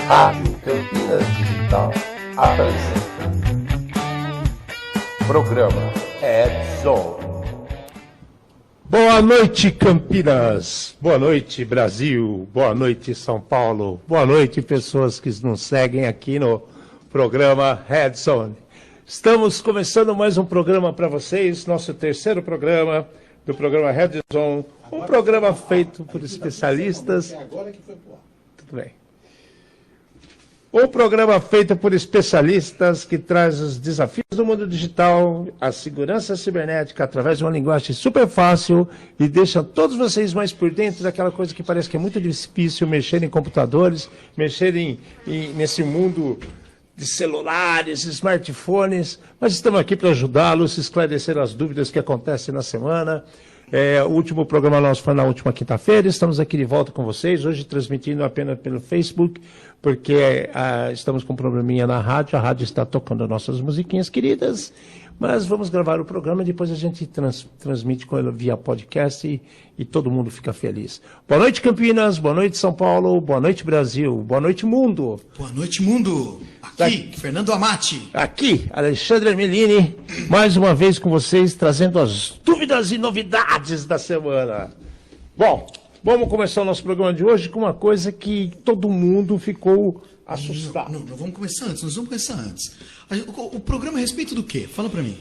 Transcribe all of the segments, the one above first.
Rádio Campinas Digital apresenta Programa Red Zone. Boa noite, Campinas. Boa noite, Brasil. Boa noite, São Paulo. Boa noite, pessoas que nos seguem aqui no programa Red Zone. Estamos começando mais um programa para vocês, nosso terceiro programa do programa Red Zone. Um programa feito por especialistas. Tudo bem. Um programa feito por especialistas que traz os desafios do mundo digital, a segurança cibernética através de uma linguagem super fácil e deixa todos vocês mais por dentro daquela coisa que parece que é muito difícil, mexer em computadores, mexer nesse mundo de celulares, smartphones, mas estamos aqui para ajudá-los, esclarecer as dúvidas que acontecem na semana. O último programa nosso foi na última quinta-feira, estamos aqui de volta com vocês, hoje transmitindo apenas pelo Facebook, porque estamos com um probleminha na rádio, a rádio está tocando nossas musiquinhas queridas, mas vamos gravar o programa e depois a gente transmite com ele via podcast e todo mundo fica feliz. Boa noite, Campinas, boa noite, São Paulo, boa noite, Brasil, boa noite, mundo. Boa noite, mundo. Aqui, Fernando Amati. Aqui, Alexandre Armelini, mais uma vez com vocês, trazendo as dúvidas e novidades da semana. Bom, vamos começar o nosso programa de hoje com uma coisa que todo mundo ficou assustado. Não, vamos começar antes, nós vamos começar antes. O programa é a respeito do quê? Fala pra mim.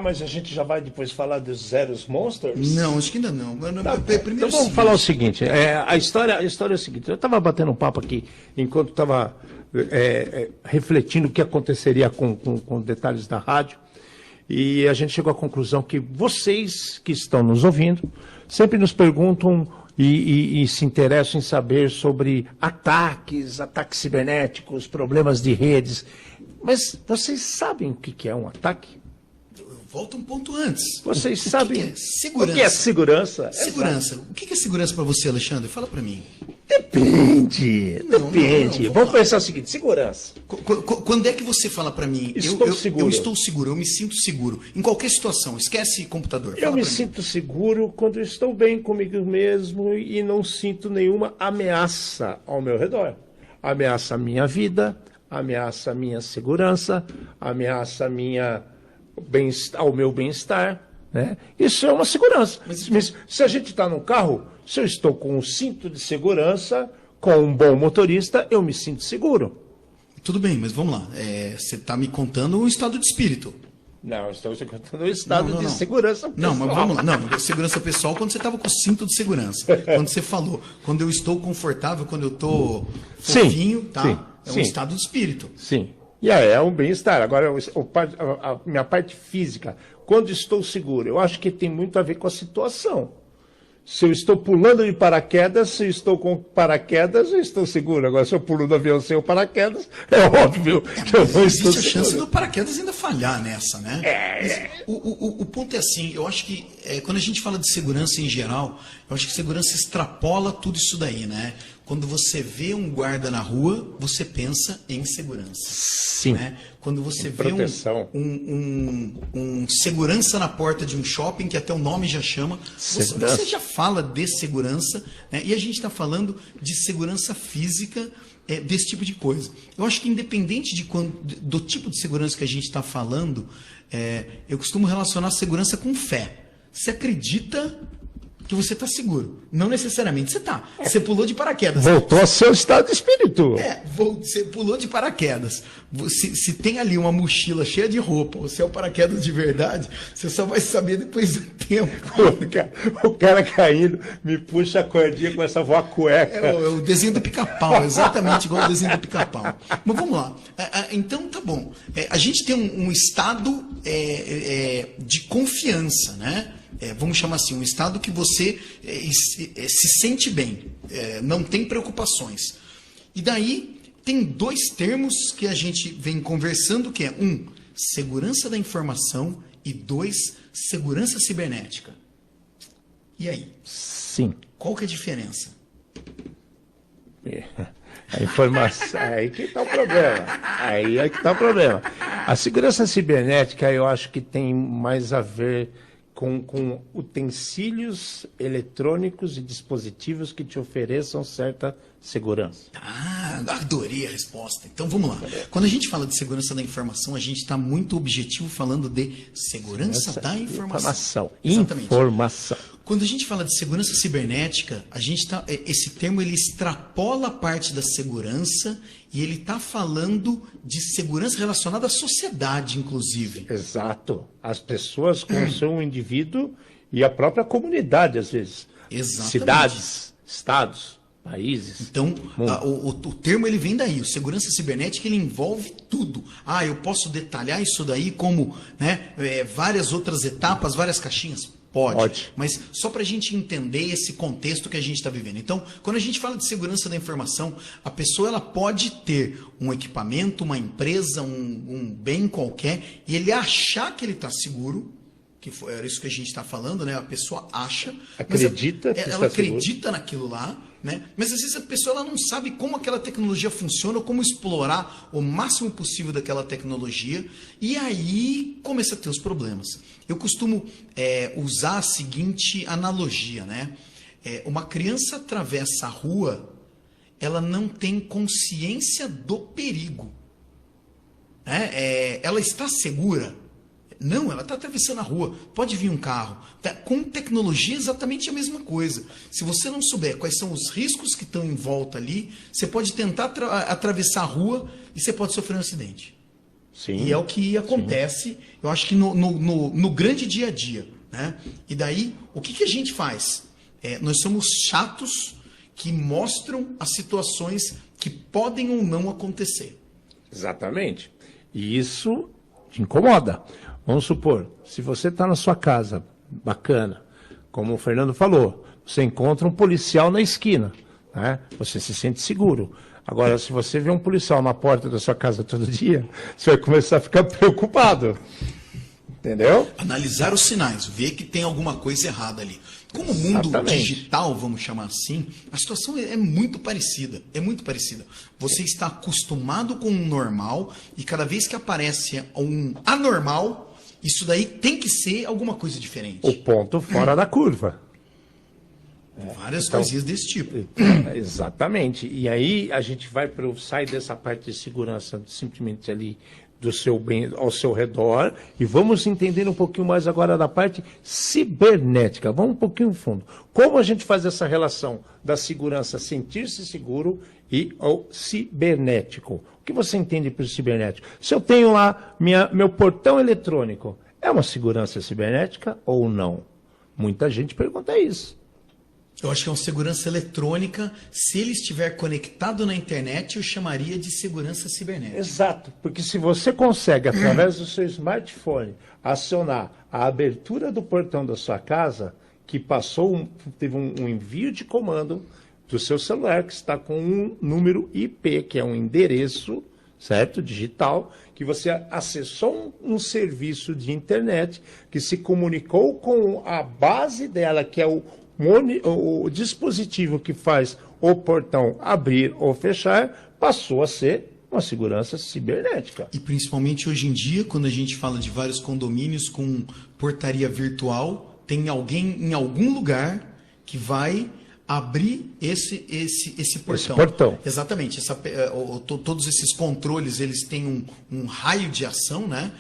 Mas a gente já vai depois falar dos Zeros Monsters? Não, acho que ainda não. Primeiro então vamos falar o seguinte, a história é o seguinte, eu estava batendo um papo aqui, enquanto estava refletindo o que aconteceria com detalhes da rádio, e a gente chegou à conclusão que vocês que estão nos ouvindo sempre nos perguntam e se interessam em saber sobre ataques cibernéticos, problemas de redes. Mas vocês sabem o que é um ataque? Volta um ponto antes. Vocês sabem o que é segurança? O que é segurança? Segurança. O que é segurança para você, Alexandre? Fala para mim. Depende. Vamos pensar o seguinte, segurança. Quando é que você fala para mim, seguro. Eu estou seguro, eu me sinto seguro. Em qualquer situação, esquece computador. Eu me sinto seguro quando estou bem comigo mesmo e não sinto nenhuma ameaça ao meu redor. Ameaça a minha vida, ameaça a minha segurança, ameaça ao meu bem-estar, né? Isso é uma segurança. Mas se a gente está no carro, se eu estou com um cinto de segurança, com um bom motorista, eu me sinto seguro. Tudo bem, mas vamos lá. Você está me contando um estado de espírito. Não, estou te contando um estado de segurança pessoal. Não, mas vamos lá. Não, segurança pessoal quando você estava com o cinto de segurança. Quando você falou, quando eu estou confortável, quando eu estou fofinho, tá? É um estado de espírito. Sim. E é um bem-estar. Agora, a minha parte física, quando estou seguro, eu acho que tem muito a ver com a situação. Se eu estou pulando de paraquedas, se eu estou com paraquedas, eu estou seguro. Agora, se eu pulo do avião sem o paraquedas, é óbvio que eu não estou seguro. Existe a chance do paraquedas ainda falhar nessa, né? O ponto é assim, eu acho que quando a gente fala de segurança em geral, eu acho que segurança extrapola tudo isso daí, né? Quando você vê um guarda na rua, você pensa em segurança. Sim. Né? Quando você vê um segurança na porta de um shopping, que até o nome já chama, você já fala de segurança, né? E a gente está falando de segurança física, desse tipo de coisa. Eu acho que independente do tipo de segurança que a gente está falando, eu costumo relacionar segurança com fé. Você acredita que você está seguro. Não necessariamente você está. Você pulou de paraquedas. Voltou a ser o estado de espírito. Você pulou de paraquedas. Se tem ali uma mochila cheia de roupa, ou se é o paraquedas de verdade, você só vai saber depois do tempo. O cara caindo, me puxa a cordinha, começa a voar cueca. É o desenho do pica-pau, exatamente igual o desenho do pica-pau. Mas vamos lá. Então, tá bom. A gente tem um estado de confiança, né? Vamos chamar assim, um estado que você se sente bem, não tem preocupações. E daí tem dois termos que a gente vem conversando, que é segurança da informação e 2, segurança cibernética. E aí? Sim. Qual que é a diferença? A informação, aí que está o problema. Aí é que está o problema. A segurança cibernética, eu acho que tem mais a ver com utensílios eletrônicos e dispositivos que te ofereçam certa segurança. Ah, adorei a resposta. Então vamos lá. Quando a gente fala de segurança da informação, a gente está muito objetivo falando de segurança da informação. Exatamente. Informação. Quando a gente fala de segurança cibernética, esse termo ele extrapola a parte da segurança e ele está falando de segurança relacionada à sociedade, inclusive. Exato. As pessoas com o seu indivíduo e a própria comunidade, às vezes. Exatamente. Cidades, estados, países. Então, o termo ele vem daí. O segurança cibernética ele envolve tudo. Ah, eu posso detalhar isso daí como, né, várias outras etapas, várias caixinhas? Pode. Mas só para a gente entender esse contexto que a gente está vivendo. Então, quando a gente fala de segurança da informação, a pessoa ela pode ter um equipamento, uma empresa, um bem qualquer, e ele achar que ele está seguro, era isso que a gente está falando, né? A pessoa acha, acredita, ela acredita naquilo lá, né? Mas às vezes a pessoa ela não sabe como aquela tecnologia funciona ou como explorar o máximo possível daquela tecnologia, e aí começa a ter os problemas. Eu costumo usar a seguinte analogia, né? Uma criança atravessa a rua, ela não tem consciência do perigo, né? Ela está segura? Não, ela está atravessando a rua. Pode vir um carro. Com tecnologia, exatamente a mesma coisa. Se você não souber quais são os riscos que estão em volta ali, você pode tentar atravessar a rua e você pode sofrer um acidente. Sim, e é o que acontece, eu acho que no grande dia a dia, né? E daí, o que a gente faz? Nós somos chatos que mostram as situações que podem ou não acontecer. Exatamente. E isso te incomoda. Vamos supor, se você está na sua casa, bacana, como o Fernando falou, você encontra um policial na esquina, né? Você se sente seguro. Agora, se você vê um policial na porta da sua casa todo dia, você vai começar a ficar preocupado. Entendeu? Analisar os sinais, ver que tem alguma coisa errada ali. Como o mundo digital, vamos chamar assim, a situação é muito parecida. É muito parecida. Você está acostumado com um normal e cada vez que aparece um anormal, isso daí tem que ser alguma coisa diferente. O ponto fora da curva. Várias coisinhas desse tipo. Exatamente. E aí a gente sai dessa parte de segurança simplesmente ali do seu bem ao seu redor e vamos entender um pouquinho mais agora da parte cibernética. Vamos um pouquinho fundo. Como a gente faz essa relação da segurança, sentir-se seguro e ao cibernético? O que você entende por cibernético? Se eu tenho lá meu portão eletrônico, é uma segurança cibernética ou não? Muita gente pergunta isso. Eu acho que é uma segurança eletrônica. Se ele estiver conectado na internet, eu chamaria de segurança cibernética. Exato, porque se você consegue, através do seu smartphone, acionar a abertura do portão da sua casa, que teve um envio de comando do seu celular, que está com um número IP, que é um endereço, certo? Digital, que você acessou um serviço de internet, que se comunicou com a base dela, que é o dispositivo que faz o portão abrir ou fechar, passou a ser uma segurança cibernética. E principalmente hoje em dia, quando a gente fala de vários condomínios com portaria virtual, tem alguém em algum lugar que vai abrir esse portão. Esse portão. Exatamente. Todos esses controles, eles têm um raio de ação, né?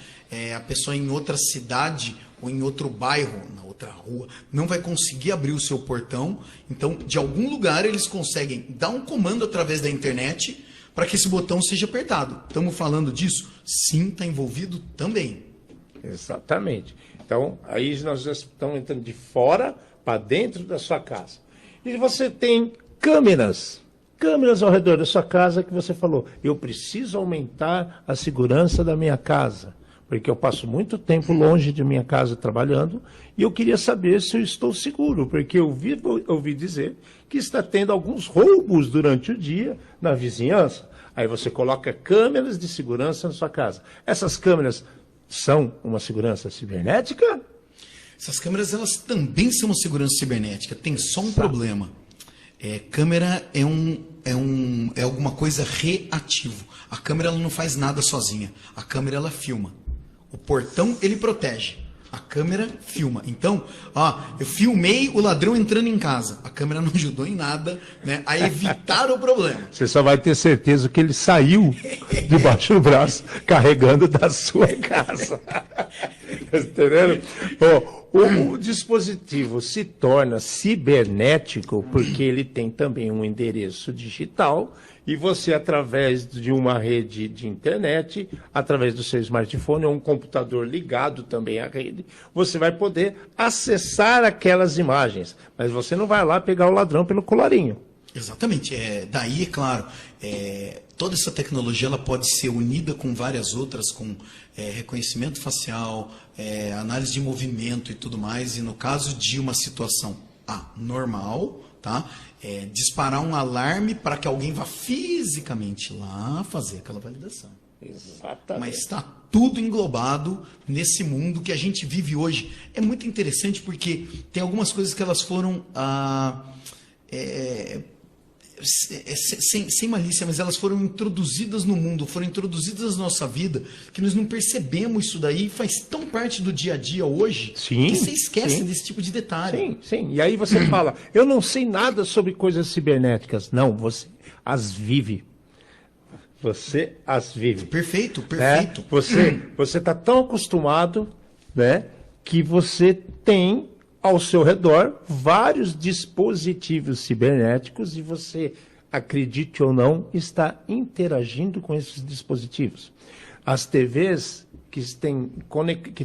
A pessoa em outra cidade ou em outro bairro, na outra rua, não vai conseguir abrir o seu portão. Então, de algum lugar, eles conseguem dar um comando através da internet para que esse botão seja apertado. Estamos falando disso? Sim, está envolvido também. Exatamente. Então, aí nós já estamos entrando de fora para dentro da sua casa. E você tem câmeras ao redor da sua casa que você falou, eu preciso aumentar a segurança da minha casa, porque eu passo muito tempo longe de minha casa trabalhando e eu queria saber se eu estou seguro, porque eu ouvi dizer que está tendo alguns roubos durante o dia na vizinhança. Aí você coloca câmeras de segurança na sua casa. Essas câmeras são uma segurança cibernética? Essas câmeras, elas também são uma segurança cibernética. Tem só um problema. Câmera é alguma coisa reativo. A câmera ela não faz nada sozinha. A câmera ela filma. O portão ele protege. A câmera filma. Então, ó, eu filmei o ladrão entrando em casa. A câmera não ajudou em nada, né, a evitar o problema. Você só vai ter certeza que ele saiu debaixo do braço carregando da sua casa. Entendeu? O dispositivo se torna cibernético porque ele tem também um endereço digital e você, através de uma rede de internet, através do seu smartphone ou um computador ligado também à rede, você vai poder acessar aquelas imagens. Mas você não vai lá pegar o ladrão pelo colarinho. Exatamente. Daí, é claro, toda essa tecnologia ela pode ser unida com várias outras, com reconhecimento facial, análise de movimento e tudo mais. E no caso de uma situação normal, tá? Disparar um alarme para que alguém vá fisicamente lá fazer aquela validação. Exatamente. Mas está tudo englobado nesse mundo que a gente vive hoje. É muito interessante porque tem algumas coisas que elas foram... sem malícia, mas elas foram introduzidas no mundo, foram introduzidas na nossa vida, que nós não percebemos isso daí, faz tão parte do dia a dia hoje, Sim, que você esquece sim. desse tipo de detalhe. Sim, sim. E aí você fala, eu não sei nada sobre coisas cibernéticas. Não, você as vive. Você as vive. Perfeito, Né? perfeito. Você está tão acostumado, né, que você tem ao seu redor vários dispositivos cibernéticos e você, acredite ou não, está interagindo com esses dispositivos. As TVs que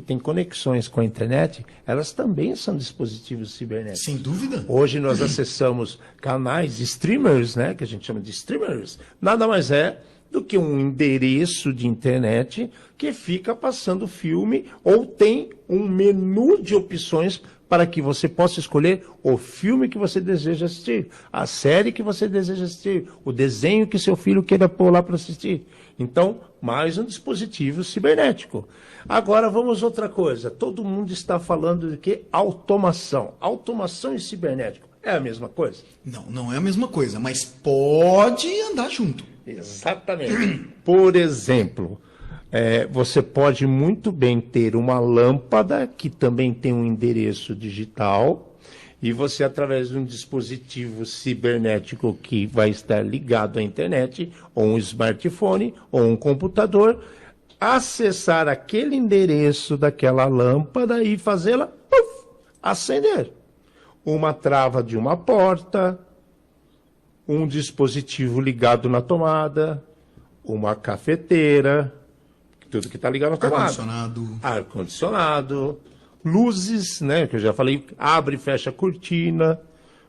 têm conexões com a internet, elas também são dispositivos cibernéticos. Sem dúvida. Hoje nós acessamos canais streamers, né, que a gente chama de streamers, nada mais é do que um endereço de internet que fica passando filme ou tem um menu de opções para que você possa escolher o filme que você deseja assistir, a série que você deseja assistir, o desenho que seu filho queira pôr lá para assistir. Então, mais um dispositivo cibernético. Agora vamos a outra coisa. Todo mundo está falando de que automação. Automação e cibernético é a mesma coisa? Não, não é a mesma coisa, mas pode andar junto. Exatamente. Por exemplo, você pode muito bem ter uma lâmpada que também tem um endereço digital e você, através de um dispositivo cibernético que vai estar ligado à internet, ou um smartphone, ou um computador, acessar aquele endereço daquela lâmpada e fazê-la acender. Uma trava de uma porta, um dispositivo ligado na tomada, uma cafeteira, tudo que está ligado na tomada. Ar-condicionado, luzes, né, que eu já falei, abre e fecha a cortina,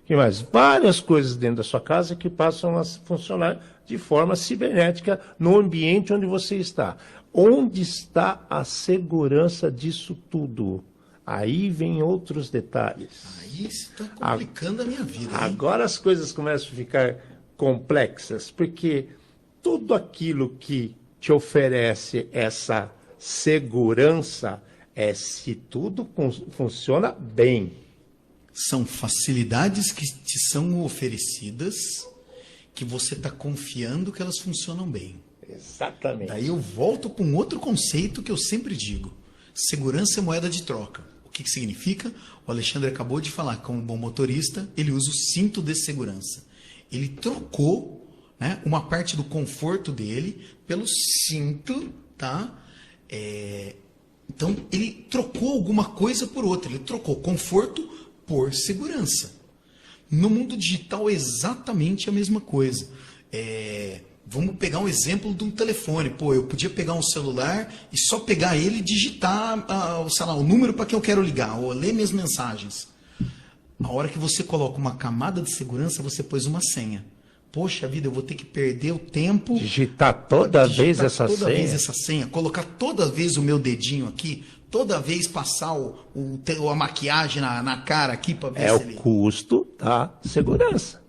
que mais? Várias coisas dentro da sua casa que passam a funcionar de forma cibernética no ambiente onde você está. Onde está a segurança disso tudo? Aí vem outros detalhes. Aí você está complicando a minha vida. Hein? Agora as coisas começam a ficar complexas, porque tudo aquilo que te oferece essa segurança se tudo funciona bem. São facilidades que te são oferecidas que você está confiando que elas funcionam bem. Exatamente. Daí eu volto para um outro conceito que eu sempre digo. Segurança é moeda de troca. O que significa? O Alexandre acabou de falar, como bom motorista, ele usa o cinto de segurança. Ele trocou, né, uma parte do conforto dele pelo cinto, tá? Então, ele trocou alguma coisa por outra. Ele trocou conforto por segurança. No mundo digital é exatamente a mesma coisa. Vamos pegar um exemplo de um telefone. Pô, eu podia pegar um celular e só pegar ele e digitar sei lá, o número para quem eu quero ligar, ou ler minhas mensagens. A hora que você coloca uma camada de segurança, você pôs uma senha. Poxa vida, eu vou ter que perder o tempo. Digitar toda vez essa senha? Toda vez essa senha. Colocar toda vez o meu dedinho aqui. Toda vez passar a maquiagem na cara aqui para ver se ele... É o custo da segurança.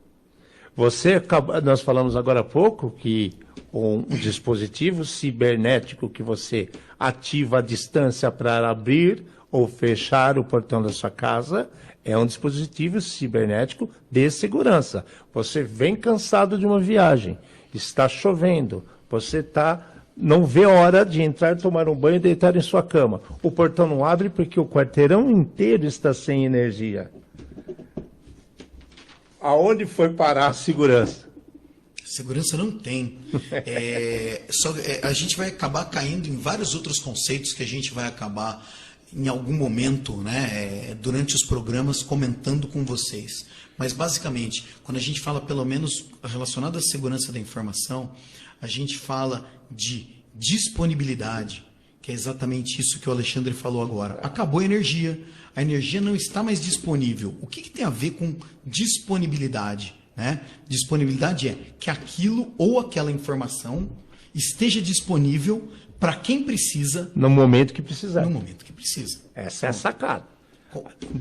Nós falamos agora há pouco que um dispositivo cibernético que você ativa à distância para abrir ou fechar o portão da sua casa é um dispositivo cibernético de segurança. Você vem cansado de uma viagem, está chovendo, você está não vê a hora de entrar, tomar um banho e deitar em sua cama. O portão não abre porque o quarteirão inteiro está sem energia. Aonde foi parar a segurança? Segurança não tem. A gente vai acabar caindo em vários outros conceitos que a gente vai acabar, em algum momento, né, durante os programas, comentando com vocês. Mas, basicamente, quando a gente fala, pelo menos, relacionado à segurança da informação, a gente fala de disponibilidade, que é exatamente isso que o Alexandre falou agora. Acabou a energia não está mais disponível. O que tem a ver com disponibilidade? Né? Disponibilidade é que aquilo ou aquela informação esteja disponível para quem precisa. No momento que precisar. No momento que precisa. Essa é a sacada.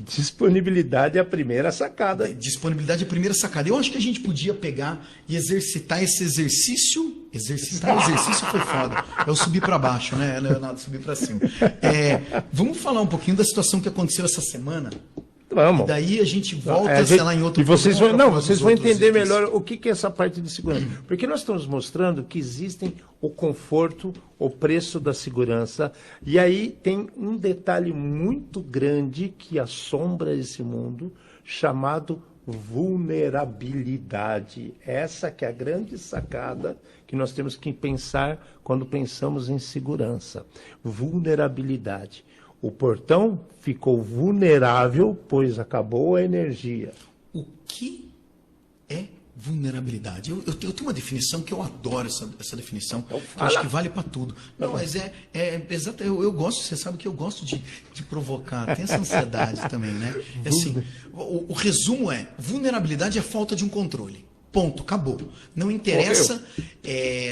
Disponibilidade é a primeira sacada. Disponibilidade é a primeira sacada. Eu acho que a gente podia pegar e exercitar esse exercício. Exercitar o exercício foi foda. É o subir para baixo, né, Leonardo? Subir para cima. Vamos falar um pouquinho da situação que aconteceu essa semana. Vamos. E daí a gente volta, sei lá, em outro E vocês vão, programa, vocês vão entender itens. melhor o que é essa parte de segurança. Porque nós estamos mostrando que existem o conforto, o preço da segurança. E aí tem um detalhe muito grande que assombra esse mundo, chamado vulnerabilidade. Essa que é a grande sacada que nós temos que pensar quando pensamos em segurança. Vulnerabilidade. O portão ficou vulnerável, pois acabou a energia. O que é vulnerabilidade? Eu tenho uma definição que eu adoro, essa definição, que eu acho que vale para tudo. Não, mas exato. Eu gosto, você sabe que eu gosto de provocar, tem essa ansiedade também, né? Assim, o resumo é: vulnerabilidade é falta de um controle. Ponto, acabou. Não interessa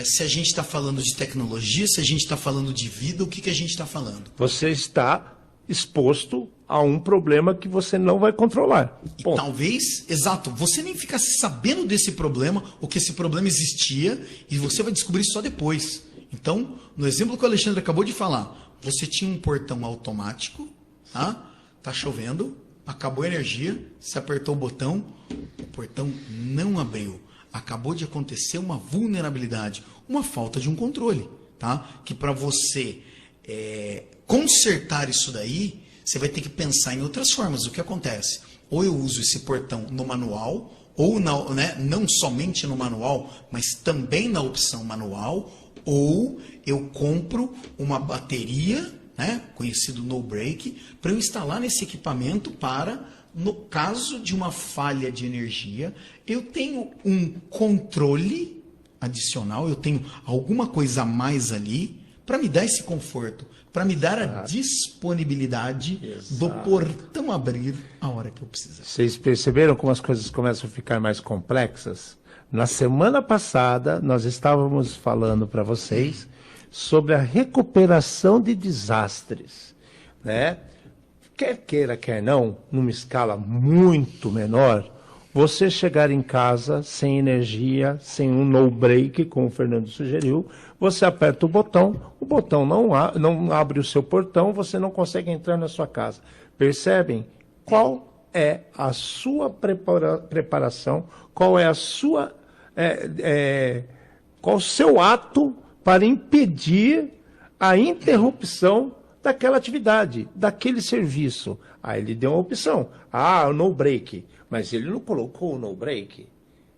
se a gente está falando de tecnologia, se a gente está falando de vida, o que a gente está falando. Você está exposto a um problema que você não vai controlar. E talvez, exato, você nem ficasse sabendo desse problema, ou que esse problema existia, e você vai descobrir só depois. Então, no exemplo que o Alexandre acabou de falar, você tinha um portão automático, tá chovendo, acabou a energia, você apertou o botão, o portão não abriu. Acabou de acontecer uma vulnerabilidade, uma falta de um controle, tá? Que para você consertar isso daí, você vai ter que pensar em outras formas. O que acontece? Ou eu uso esse portão no manual, ou não somente no manual, mas também na opção manual, ou eu compro uma bateria, conhecido no break, para eu instalar nesse equipamento para, no caso de uma falha de energia, eu tenho um controle adicional, eu tenho alguma coisa a mais ali para me dar esse conforto, para me dar a disponibilidade do portão abrir a hora que eu precisar. Vocês perceberam como as coisas começam a ficar mais complexas? Na semana passada, nós estávamos falando para vocês sobre a recuperação de desastres, né? Quer queira, quer não, numa escala muito menor, você chegar em casa sem energia, sem um no-break, como o Fernando sugeriu, você aperta o botão não abre o seu portão, você não consegue entrar na sua casa. Percebem? Qual é a sua preparação, qual é a sua, qual o seu ato para impedir a interrupção daquela atividade, daquele serviço? Aí ele deu uma opção, o no-break. Mas ele não colocou o no-break.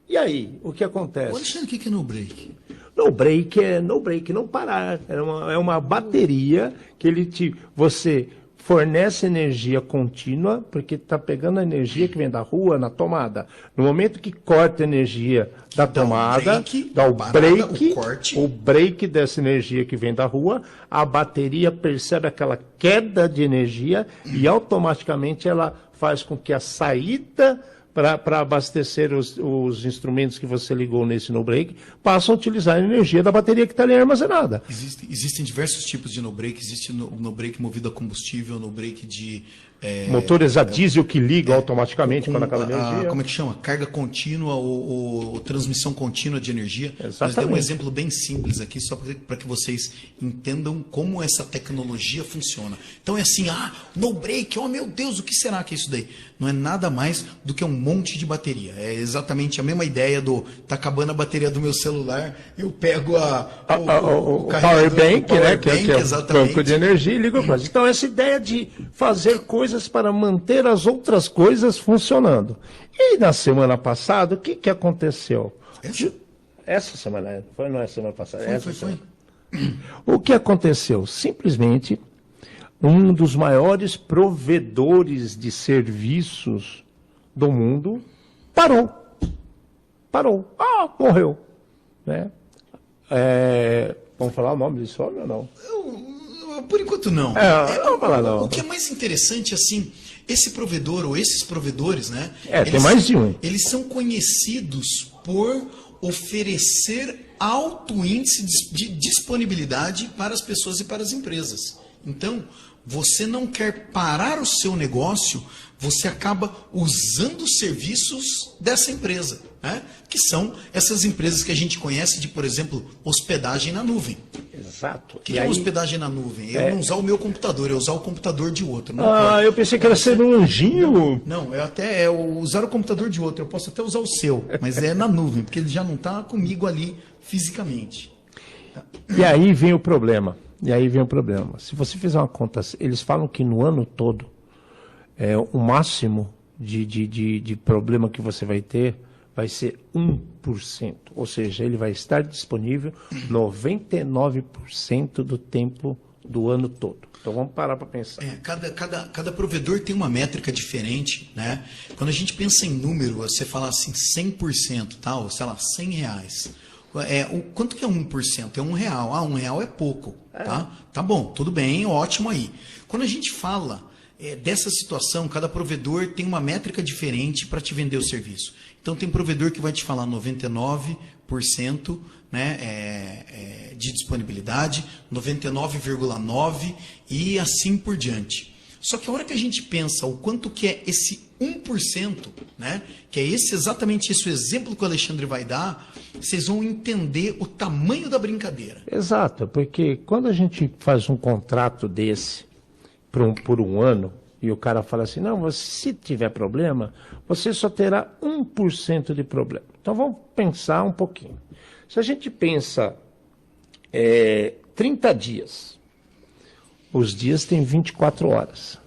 E aí, o que acontece? Alexandre, o que é no-break? No-break é no-break, não parar. É uma bateria que você fornece energia contínua, porque está pegando a energia que vem da rua na tomada. No momento que corta a energia da tomada, dá o break dessa energia que vem da rua, a bateria percebe aquela queda de energia e automaticamente ela faz com que a saída para abastecer os instrumentos que você ligou nesse no-break passam a utilizar a energia da bateria que está ali armazenada. Existem diversos tipos de no-break. Existe no-break movido a combustível, no-break de Motores a diesel que ligam automaticamente quando acaba a energia. Como é que chama? Carga contínua ou transmissão contínua de energia. Exatamente. Nós demos um exemplo bem simples aqui, só para que vocês entendam como essa tecnologia funciona. Então é assim, no break, oh meu Deus, o que será que é isso daí? Não é nada mais do que um monte de bateria. É exatamente a mesma ideia tá acabando a bateria do meu celular, eu pego o power bank, né? Que é o banco de energia e ligo para. Então, essa ideia de fazer coisas para manter as outras coisas funcionando. E na semana passada, o que aconteceu? Essa semana, não é semana passada? Foi. O que aconteceu? Simplesmente, um dos maiores provedores de serviços do mundo parou. Morreu. Né? Vamos falar o nome desse homem ou não? Por enquanto não. Vamos falar não. O que é mais interessante, assim, esse provedor ou esses provedores, né? Tem mais de um. Eles são conhecidos por oferecer alto índice de disponibilidade para as pessoas e para as empresas. Então, você não quer parar o seu negócio, você acaba usando os serviços dessa empresa, né? Que são essas empresas que a gente conhece de, por exemplo, hospedagem na nuvem. Exato. O que é hospedagem na nuvem? Eu não usar o meu computador, eu usar o computador de outro. Eu pensei que era ser um anjinho. Não, usar o computador de outro. Eu posso até usar o seu, mas é na nuvem, porque ele já não está comigo ali fisicamente. E aí vem o problema. Se você fizer uma conta, eles falam que no ano todo, o máximo de problema que você vai ter vai ser 1%. Ou seja, ele vai estar disponível 99% do tempo do ano todo. Então vamos parar para pensar. Cada provedor tem uma métrica diferente, né? Quando a gente pensa em número, você fala assim 100%, tá? Ou sei lá, R$100. Quanto que é 1%? É R$1. R$1 é pouco, tá? Tá bom, tudo bem, ótimo aí. Quando a gente fala dessa situação, cada provedor tem uma métrica diferente para te vender o serviço. Então tem provedor que vai te falar 99%, né, de disponibilidade, 99,9% e assim por diante. Só que a hora que a gente pensa o quanto que é esse 1%, né, que é exatamente esse o exemplo que o Alexandre vai dar, vocês vão entender o tamanho da brincadeira. Exato, porque quando a gente faz um contrato desse por um ano, e o cara fala assim, não, se tiver problema, você só terá 1% de problema. Então vamos pensar um pouquinho. Se a gente pensa 30 dias, os dias têm 24 horas.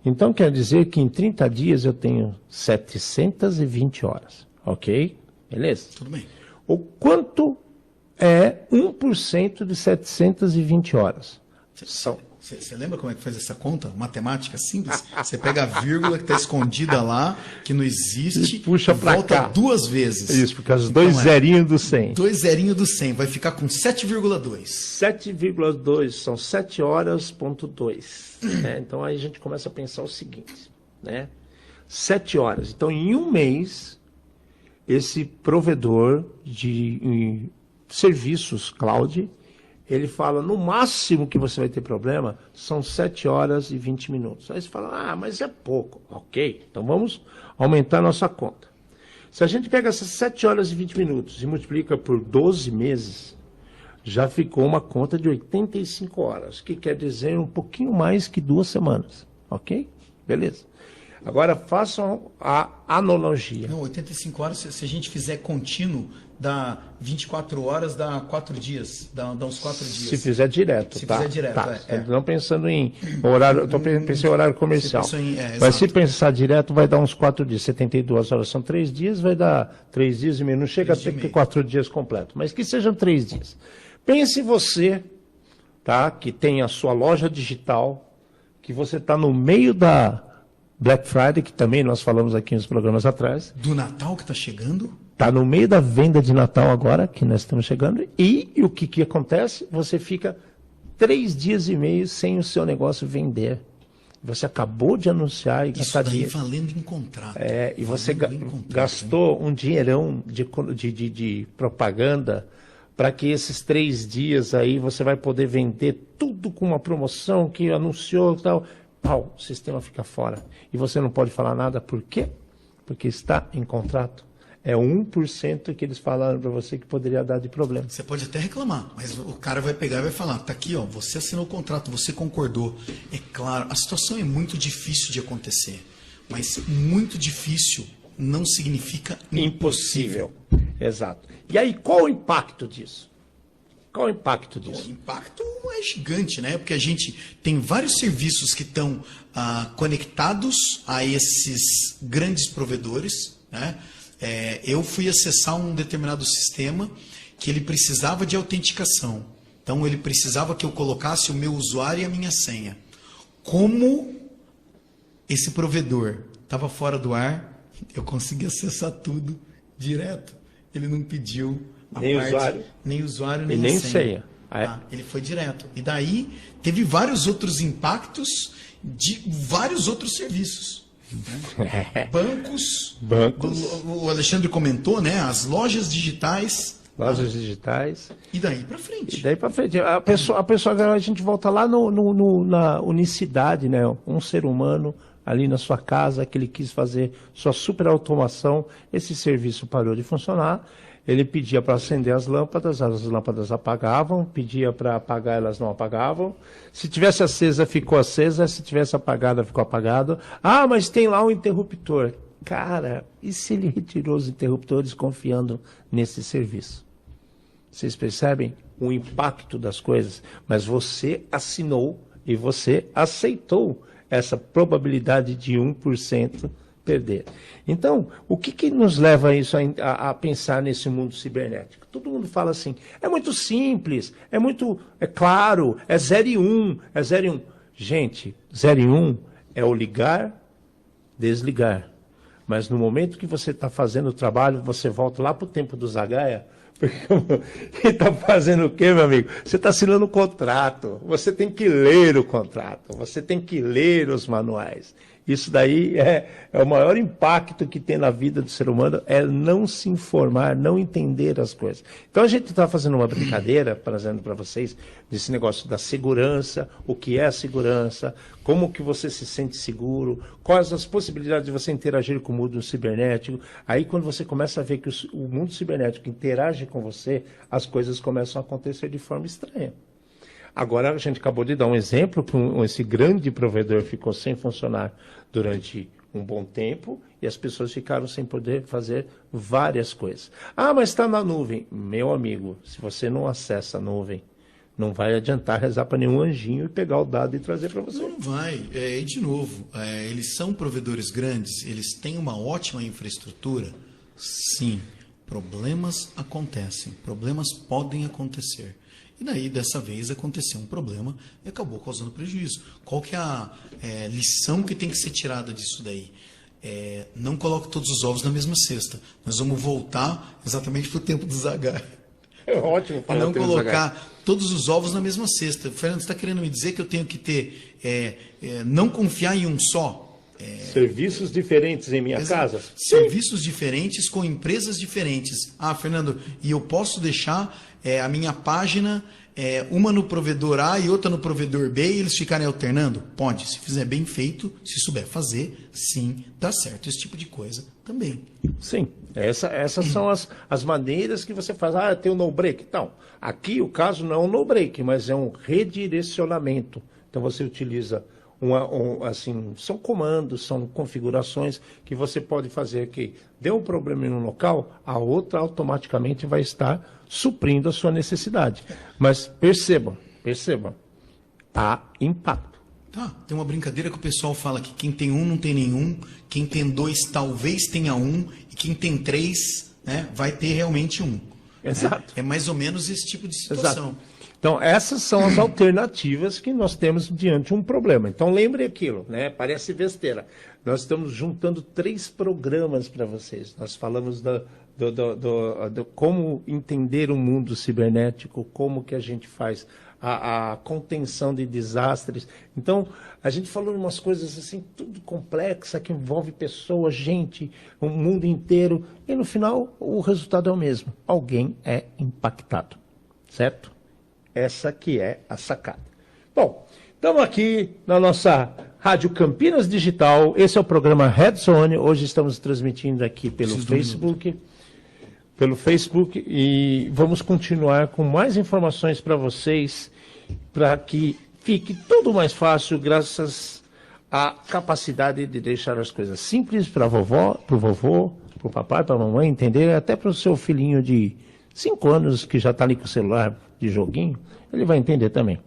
Então quer dizer que em 30 dias eu tenho 720 horas. Ok? Beleza? Tudo bem. O quanto é 1% de 720 horas? Você lembra como é que faz essa conta? Matemática simples? Você pega a vírgula que está escondida lá, que não existe, e puxa para volta cá 2 vezes. Isso, porque os dois zerinhos do 100. 2 zerinhos do 100, vai ficar com 7,2. 7,2 são 7 horas,2. Né? Então aí a gente começa a pensar o seguinte, né? 7 horas. Então em um mês, esse provedor de serviços cloud, ele fala, no máximo que você vai ter problema, são 7 horas e 20 minutos. Aí você fala, mas é pouco. Ok, então vamos aumentar a nossa conta. Se a gente pega essas 7 horas e 20 minutos e multiplica por 12 meses, já ficou uma conta de 85 horas, que quer dizer um pouquinho mais que 2 semanas. Ok? Beleza. Agora façam a analogia. Não, 85 horas, se a gente fizer contínuo, dá 24 horas, dá 4 dias, dá uns 4 dias. Se fizer direto, se tá? fizer direto, tá. Não pensando em horário, eu pensei em horário comercial. Mas se pensar direto, vai dar uns 4 dias. 72 horas são 3 dias, vai dar 3 dias e meio. Não chega a ter que 4 dias completos, mas que sejam 3 dias. Pense você, tá? Que tem a sua loja digital, que você está no meio da Black Friday, que também nós falamos aqui nos programas atrás. Do Natal que está chegando? Está no meio da venda de Natal agora, que nós estamos chegando. E o que acontece? Você fica 3 dias e meio sem o seu negócio vender. Você acabou de anunciar e gastar dinheiro. Isso daí valendo em contrato. E você gastou um dinheirão de propaganda para que esses 3 dias aí você vai poder vender tudo com uma promoção que anunciou e tal. pau, o sistema fica fora. E você não pode falar nada, por quê? Porque está em contrato. É 1% que eles falaram para você que poderia dar de problema. Você pode até reclamar, mas o cara vai pegar e vai falar, tá aqui, ó, você assinou o contrato, você concordou. É claro, a situação é muito difícil de acontecer, mas muito difícil não significa impossível. Exato. E aí, qual o impacto disso? Qual o impacto disso? O impacto é gigante, né? Porque a gente tem vários serviços que estão conectados a esses grandes provedores, né? Eu fui acessar um determinado sistema que ele precisava de autenticação. Então, ele precisava que eu colocasse o meu usuário e a minha senha. Como esse provedor estava fora do ar, eu consegui acessar tudo direto. Ele não pediu nem usuário, nem nem senha. senha. Ele foi direto. E daí, teve vários outros impactos de vários outros serviços. Bancos. O Alexandre comentou, né? As lojas digitais. Lojas digitais. E daí para frente. E daí para frente. A pessoa, a gente volta lá na unicidade, né? Um ser humano ali na sua casa que ele quis fazer sua super automação. Esse serviço parou de funcionar. Ele pedia para acender as lâmpadas apagavam, pedia para apagar, elas não apagavam. Se tivesse acesa, ficou acesa, se tivesse apagada, ficou apagado. Ah, mas tem lá um interruptor. Cara, e se ele retirou os interruptores confiando nesse serviço? Vocês percebem o impacto das coisas? Mas você assinou e você aceitou essa probabilidade de 1% perder. Então, o que nos leva a isso, a pensar nesse mundo cibernético? Todo mundo fala assim, é muito simples, é claro, é 0 e 1, é 0 e 1. Gente, 0 e 1 é o ligar, desligar. Mas no momento que você está fazendo o trabalho, você volta lá para o tempo do Zagaia, porque está fazendo o quê, meu amigo? Você está assinando um contrato, você tem que ler o contrato, você tem que ler os manuais. Isso daí é o maior impacto que tem na vida do ser humano, é não se informar, não entender as coisas. Então a gente está fazendo uma brincadeira, trazendo para vocês, desse negócio da segurança, o que é a segurança, como que você se sente seguro, quais as possibilidades de você interagir com o mundo cibernético. Aí quando você começa a ver que o mundo cibernético interage com você, as coisas começam a acontecer de forma estranha. Agora, a gente acabou de dar um exemplo que esse grande provedor ficou sem funcionar durante um bom tempo e as pessoas ficaram sem poder fazer várias coisas. Ah, mas está na nuvem. Meu amigo, se você não acessa a nuvem, não vai adiantar rezar para nenhum anjinho e pegar o dado e trazer para você. Não vai. E de novo, eles são provedores grandes, eles têm uma ótima infraestrutura? Sim. Problemas acontecem, problemas podem acontecer. E daí, dessa vez, aconteceu um problema e acabou causando prejuízo. Qual que é a lição que tem que ser tirada disso daí? Não coloque todos os ovos na mesma cesta. Nós vamos voltar exatamente para o tempo do Zagai. É ótimo para não colocar todos os ovos na mesma cesta. Fernando, você está querendo me dizer que eu tenho que ter não confiar em um só? Serviços diferentes em minha casa? Serviços diferentes com empresas diferentes. Ah, Fernando, e eu posso deixar a minha página, uma no provedor A e outra no provedor B, e eles ficarem alternando? Pode, se fizer bem feito, se souber fazer, sim, dá certo. Esse tipo de coisa também. Sim, essas são as maneiras que você faz. Ah, tem o no-break. Então, aqui o caso não é um no-break, mas é um redirecionamento. Então você utiliza são comandos, são configurações que você pode fazer que deu um problema em um local, a outra automaticamente vai estar suprindo a sua necessidade. Mas percebam, há impacto. Tá, tem uma brincadeira que o pessoal fala que quem tem um não tem nenhum, quem tem dois talvez tenha um, e quem tem três, né, vai ter realmente um. Exato. É mais ou menos esse tipo de situação. Exato. Então, essas são as alternativas que nós temos diante de um problema. Então, lembre aquilo, né? Parece besteira. Nós estamos juntando 3 programas para vocês. Nós falamos do como entender o mundo cibernético, como que a gente faz a contenção de desastres. Então, a gente falou de umas coisas assim, tudo complexa, que envolve pessoas, gente, o mundo inteiro. E, no final, o resultado é o mesmo. Alguém é impactado, certo? Essa que é a sacada. Bom, estamos aqui na nossa Rádio Campinas Digital, esse é o programa Red Zone. Hoje estamos transmitindo aqui pelo Facebook. Pelo Facebook, e vamos continuar com mais informações para vocês, para que fique tudo mais fácil, graças à capacidade de deixar as coisas simples para a vovó, para o vovô, para o papai, para a mamãe entender, até para o seu filhinho de 5 anos que já está ali com o celular de joguinho, ele vai entender também,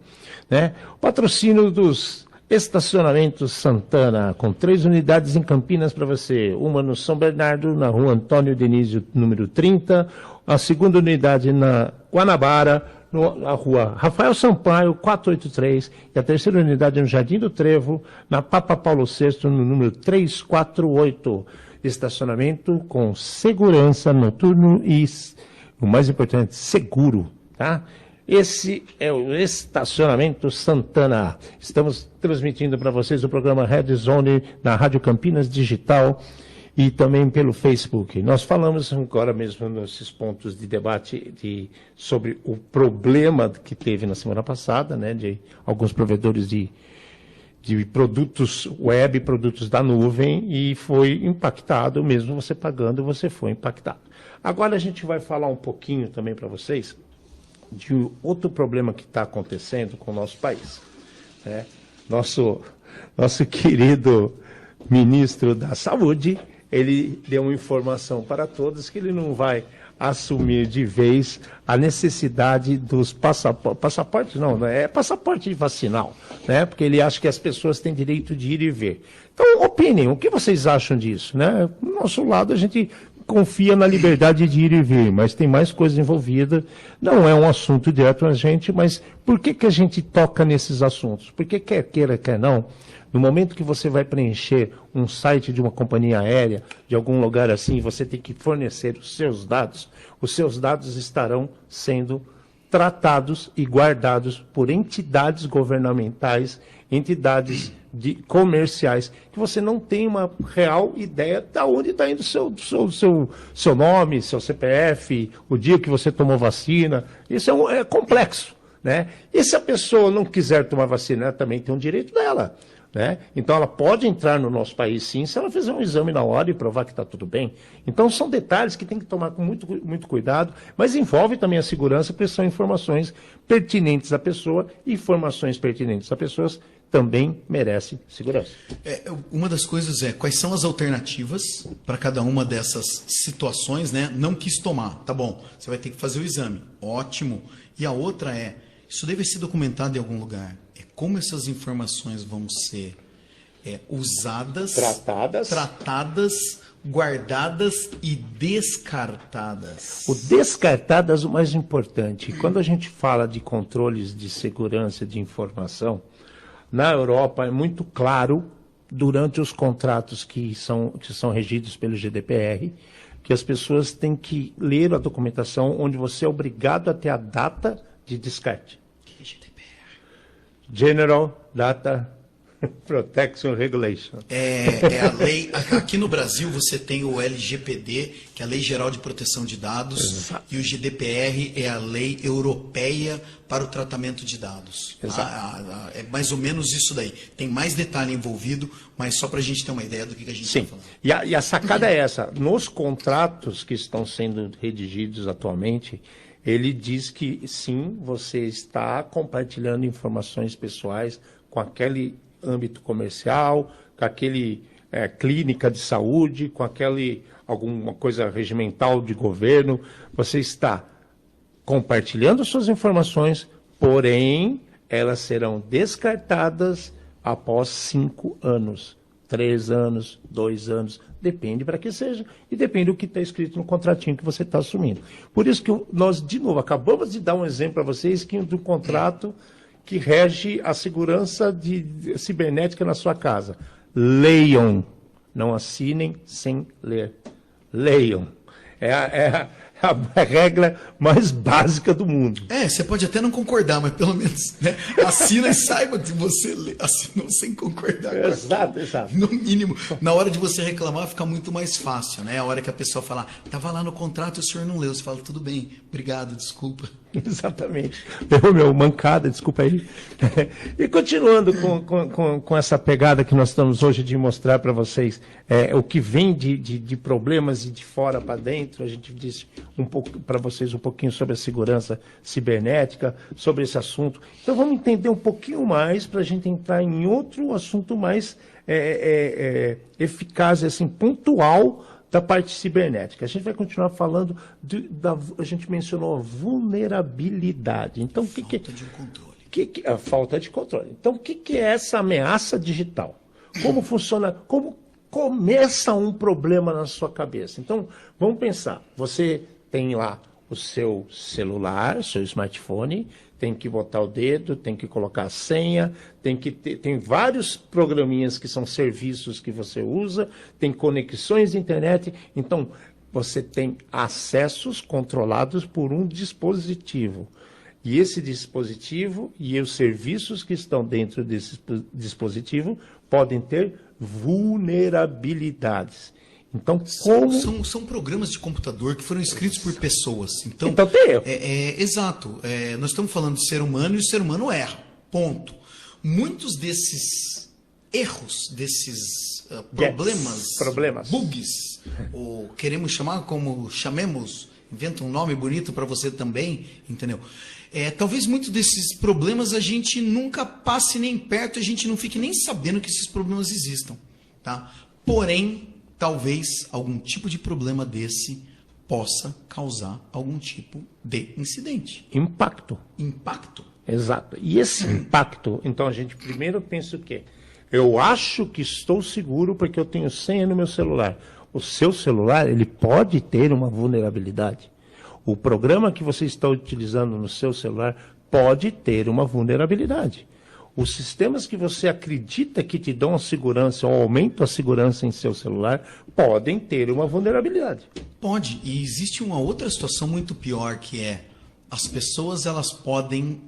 né? O patrocínio dos Estacionamentos Santana, com 3 unidades em Campinas para você. Uma no São Bernardo, na rua Antônio Denísio, número 30. A segunda unidade na Guanabara, na rua Rafael Sampaio, 483. E a terceira unidade no Jardim do Trevo, na Papa Paulo VI, no número 348. Estacionamento com segurança noturno e, o mais importante, seguro, tá? Esse é o Estacionamento Santana. Estamos transmitindo para vocês o programa Red Zone na Rádio Campinas Digital e também pelo Facebook. Nós falamos agora mesmo nesses pontos de debate sobre o problema que teve na semana passada, né, de alguns provedores de produtos web, produtos da nuvem, e foi impactado, mesmo você pagando, você foi impactado. Agora a gente vai falar um pouquinho também para vocês de outro problema que está acontecendo com o nosso país, né? Nosso querido ministro da Saúde, ele deu uma informação para todos que ele não vai assumir de vez a necessidade dos passaportes, não, é passaporte vacinal, né? Porque ele acha que as pessoas têm direito de ir e ver. Então, opinem, o que vocês acham disso, né? Do nosso lado, a gente confia na liberdade de ir e vir, mas tem mais coisa envolvida. Não é um assunto direto a gente, mas por que a gente toca nesses assuntos? Porque quer queira, quer não, no momento que você vai preencher um site de uma companhia aérea, de algum lugar assim, você tem que fornecer os seus dados estarão sendo tratados e guardados por entidades governamentais, entidades comerciais, que você não tem uma real ideia de onde está indo seu nome, seu CPF, o dia que você tomou vacina. Isso é complexo, né? E se a pessoa não quiser tomar vacina, ela também tem um direito dela, né? Então ela pode entrar no nosso país sim, se ela fizer um exame na hora e provar que está tudo bem. Então são detalhes que tem que tomar com muito cuidado, mas envolve também a segurança, porque são informações pertinentes à pessoa, e informações pertinentes a pessoas também merecem segurança. Uma das coisas é quais são as alternativas para cada uma dessas situações, né? Não quis tomar, tá bom, você vai ter que fazer o exame, ótimo. E a outra é, isso deve ser documentado em algum lugar. Como essas informações vão ser usadas, tratadas, guardadas e descartadas. O descartadas, o mais importante. Quando a gente fala de controles de segurança de informação, na Europa é muito claro, durante os contratos que são regidos pelo GDPR, que as pessoas têm que ler a documentação onde você é obrigado a ter a data de descarte. Que GDPR? General Data Protection Regulation. É a lei. Aqui no Brasil você tem o LGPD, que é a Lei Geral de Proteção de Dados, Exato. E o GDPR é a Lei Europeia para o Tratamento de Dados. É mais ou menos isso daí. Tem mais detalhe envolvido, mas só para a gente ter uma ideia do que a gente está falando. E a sacada é essa. Nos contratos que estão sendo redigidos atualmente, ele diz que sim, você está compartilhando informações pessoais com aquele âmbito comercial, com aquele clínica de saúde, com alguma coisa regimental de governo. Você está compartilhando suas informações, porém elas serão descartadas após 5 anos, 3 anos, 2 anos, depende para que seja, e depende do que está escrito no contratinho que você está assumindo. Por isso que nós, de novo, acabamos de dar um exemplo para vocês do contrato que rege a segurança cibernética na sua casa. Leiam, não assinem sem ler. Leiam. É a regra mais básica do mundo. Você pode até não concordar, mas pelo menos, né, assina e saiba que você assinou sem concordar. Exato. No mínimo, na hora de você reclamar, fica muito mais fácil, né? A hora que a pessoa falar, estava lá no contrato e o senhor não leu. Você fala, tudo bem, obrigado, desculpa. Exatamente. Meu, mancada, desculpa aí. E continuando com essa pegada que nós estamos hoje de mostrar para vocês o que vem de problemas e de fora para dentro, a gente disse um pouco para vocês um pouquinho sobre a segurança cibernética, sobre esse assunto. Então vamos entender um pouquinho mais para a gente entrar em outro assunto mais eficaz, assim, pontual, da parte cibernética. A gente vai continuar falando, a gente mencionou a vulnerabilidade. Então, falta de controle. A falta de controle. Então, o que é essa ameaça digital? Como funciona, como começa um problema na sua cabeça? Então, vamos pensar, você tem lá o seu celular, seu smartphone, tem que botar o dedo, tem que colocar a senha, tem vários programinhas que são serviços que você usa, tem conexões de internet. Então, você tem acessos controlados por um dispositivo. E esse dispositivo e os serviços que estão dentro desse dispositivo podem ter vulnerabilidades. Então, são programas de computador que foram escritos por pessoas. Então tem erro. Exato. Nós estamos falando de ser humano e o ser humano erra. Ponto. Muitos desses erros, desses problemas, bugs, ou queremos chamar como chamemos, inventa um nome bonito para você também, entendeu? Talvez muitos desses problemas a gente nunca passe nem perto, a gente não fique nem sabendo que esses problemas existam. Tá? Porém, talvez algum tipo de problema desse possa causar algum tipo de incidente. Impacto. Exato. E esse impacto, então a gente primeiro pensa o quê? Eu acho que estou seguro porque eu tenho senha no meu celular. O seu celular, ele pode ter uma vulnerabilidade. O programa que você está utilizando no seu celular pode ter uma vulnerabilidade. Os sistemas que você acredita que te dão a segurança ou aumentam a segurança em seu celular podem ter uma vulnerabilidade. Pode. E existe uma outra situação muito pior, que é as pessoas elas podem,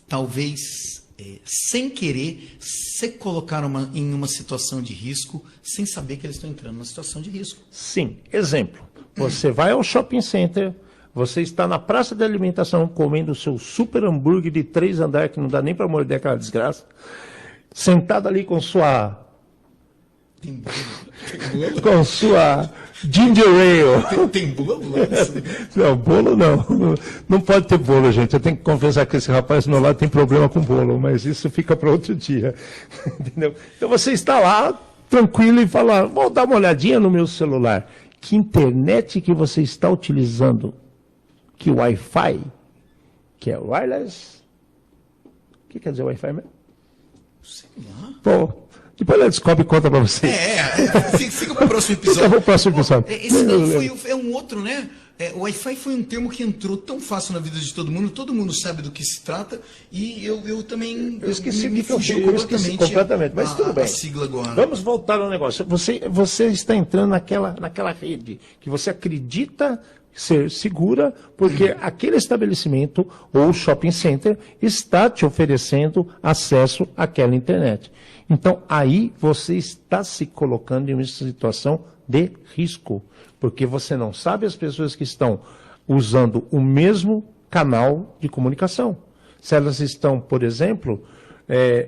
talvez, sem querer, se colocar em uma situação de risco sem saber que eles estão entrando numa situação de risco. Sim. Exemplo. Você vai ao shopping center, você está na praça de alimentação comendo o seu super hambúrguer de 3 andares, que não dá nem para morder aquela desgraça, sentado ali com sua... Tem bolo? Com sua ginger ale. Tem bolo? Não, bolo não. Não pode ter bolo, gente. Eu tenho que confessar que esse rapaz do meu lado tem problema com bolo, mas isso fica para outro dia. Entendeu? Então você está lá, tranquilo, e fala, vou dar uma olhadinha no meu celular. Que internet que você está utilizando? Que Wi-Fi, que é wireless, o que quer dizer Wi-Fi mesmo? Sei lá. Pô, depois ela descobre e conta para você. Fica para o próximo episódio. Fica para o próximo episódio. Esse daí é um outro, né? O Wi-Fi foi um termo que entrou tão fácil na vida de todo mundo sabe do que se trata, e eu também esqueci completamente, mas tudo bem. A sigla agora. Vamos voltar ao negócio. Você está entrando naquela rede que você acredita ser segura, porque aquele estabelecimento ou shopping center está te oferecendo acesso àquela internet. Então, aí você está se colocando em uma situação de risco, porque você não sabe as pessoas que estão usando o mesmo canal de comunicação. Se elas estão, por exemplo,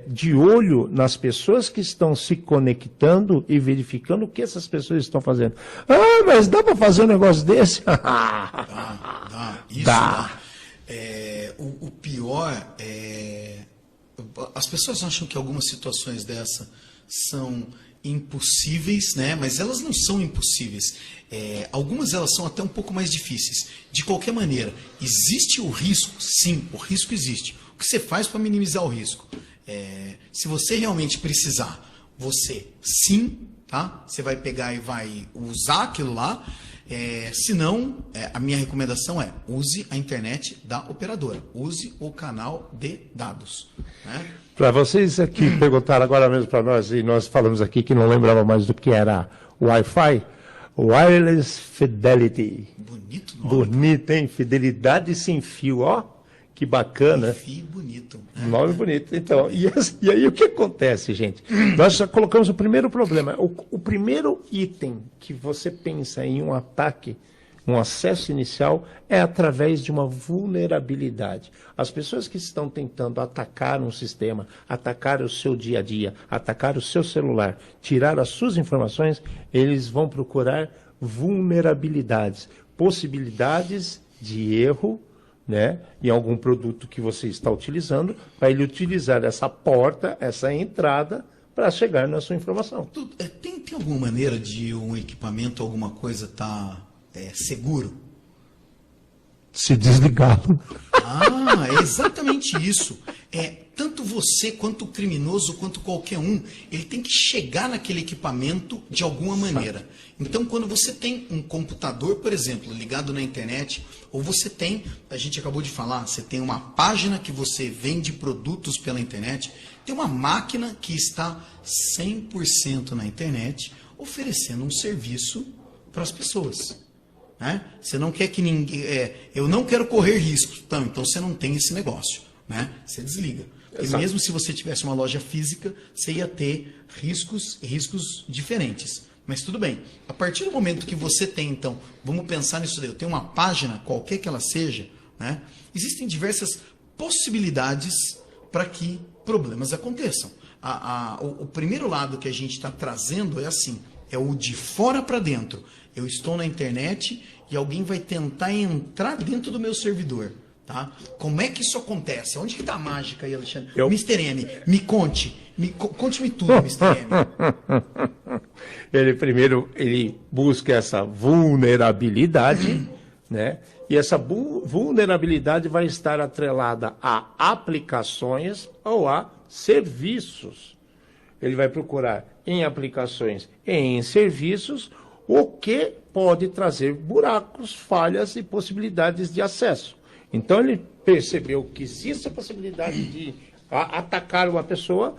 de olho nas pessoas que estão se conectando e verificando o que essas pessoas estão fazendo. Ah, mas dá para fazer um negócio desse? Dá. O pior as pessoas acham que algumas situações dessa são impossíveis, né? Mas elas não são impossíveis. Algumas elas são até um pouco mais difíceis. De qualquer maneira, existe o risco? Sim, o risco existe. O que você faz para minimizar o risco? Se você realmente precisar, você tá? Você vai pegar e vai usar aquilo lá. Se não, a minha recomendação é use a internet da operadora. Use o canal de dados. Né? Para vocês aqui perguntaram agora mesmo para nós, e nós falamos aqui que não lembrava mais do que era o Wi-Fi. Wireless Fidelity. Bonito nome. Bonito, hein? Fidelidade sem fio, ó. Que bacana. Fio bonito. Nome bonito. Então, e aí o que acontece, gente? Nós já colocamos o primeiro problema. O primeiro item que você pensa em um ataque, um acesso inicial, é através de uma vulnerabilidade. As pessoas que estão tentando atacar um sistema, atacar o seu dia a dia, atacar o seu celular, tirar as suas informações, eles vão procurar vulnerabilidades, possibilidades de erro, né, em algum produto que você está utilizando, para ele utilizar essa porta, essa entrada, para chegar na sua informação. Tem alguma maneira de um equipamento, alguma coisa estar seguro? Se desligá-lo. Ah, é exatamente isso. Tanto você, quanto o criminoso, quanto qualquer um, ele tem que chegar naquele equipamento de alguma maneira. Então, quando você tem um computador, por exemplo, ligado na internet, ou você tem, a gente acabou de falar, você tem uma página que você vende produtos pela internet, tem uma máquina que está 100% na internet, oferecendo um serviço para as pessoas. Né? Você não quer que ninguém... eu não quero correr riscos. Então você não tem esse negócio. Né? Você desliga. E mesmo se você tivesse uma loja física, você ia ter riscos diferentes. Mas tudo bem. A partir do momento que você tem, então, vamos pensar nisso daí. Eu tenho uma página, qualquer que ela seja, né? Existem diversas possibilidades para que problemas aconteçam. O primeiro lado que a gente está trazendo é assim, é o de fora para dentro. Eu estou na internet e alguém vai tentar entrar dentro do meu servidor. Tá? Como é que isso acontece? Onde que está a mágica aí, Alexandre? Mr. M, me conte. Conte-me tudo, Mr. M. Ele busca essa vulnerabilidade, né? E essa vulnerabilidade vai estar atrelada a aplicações ou a serviços. Ele vai procurar em aplicações e em serviços o que pode trazer buracos, falhas e possibilidades de acesso. Então ele percebeu que existe a possibilidade de atacar uma pessoa,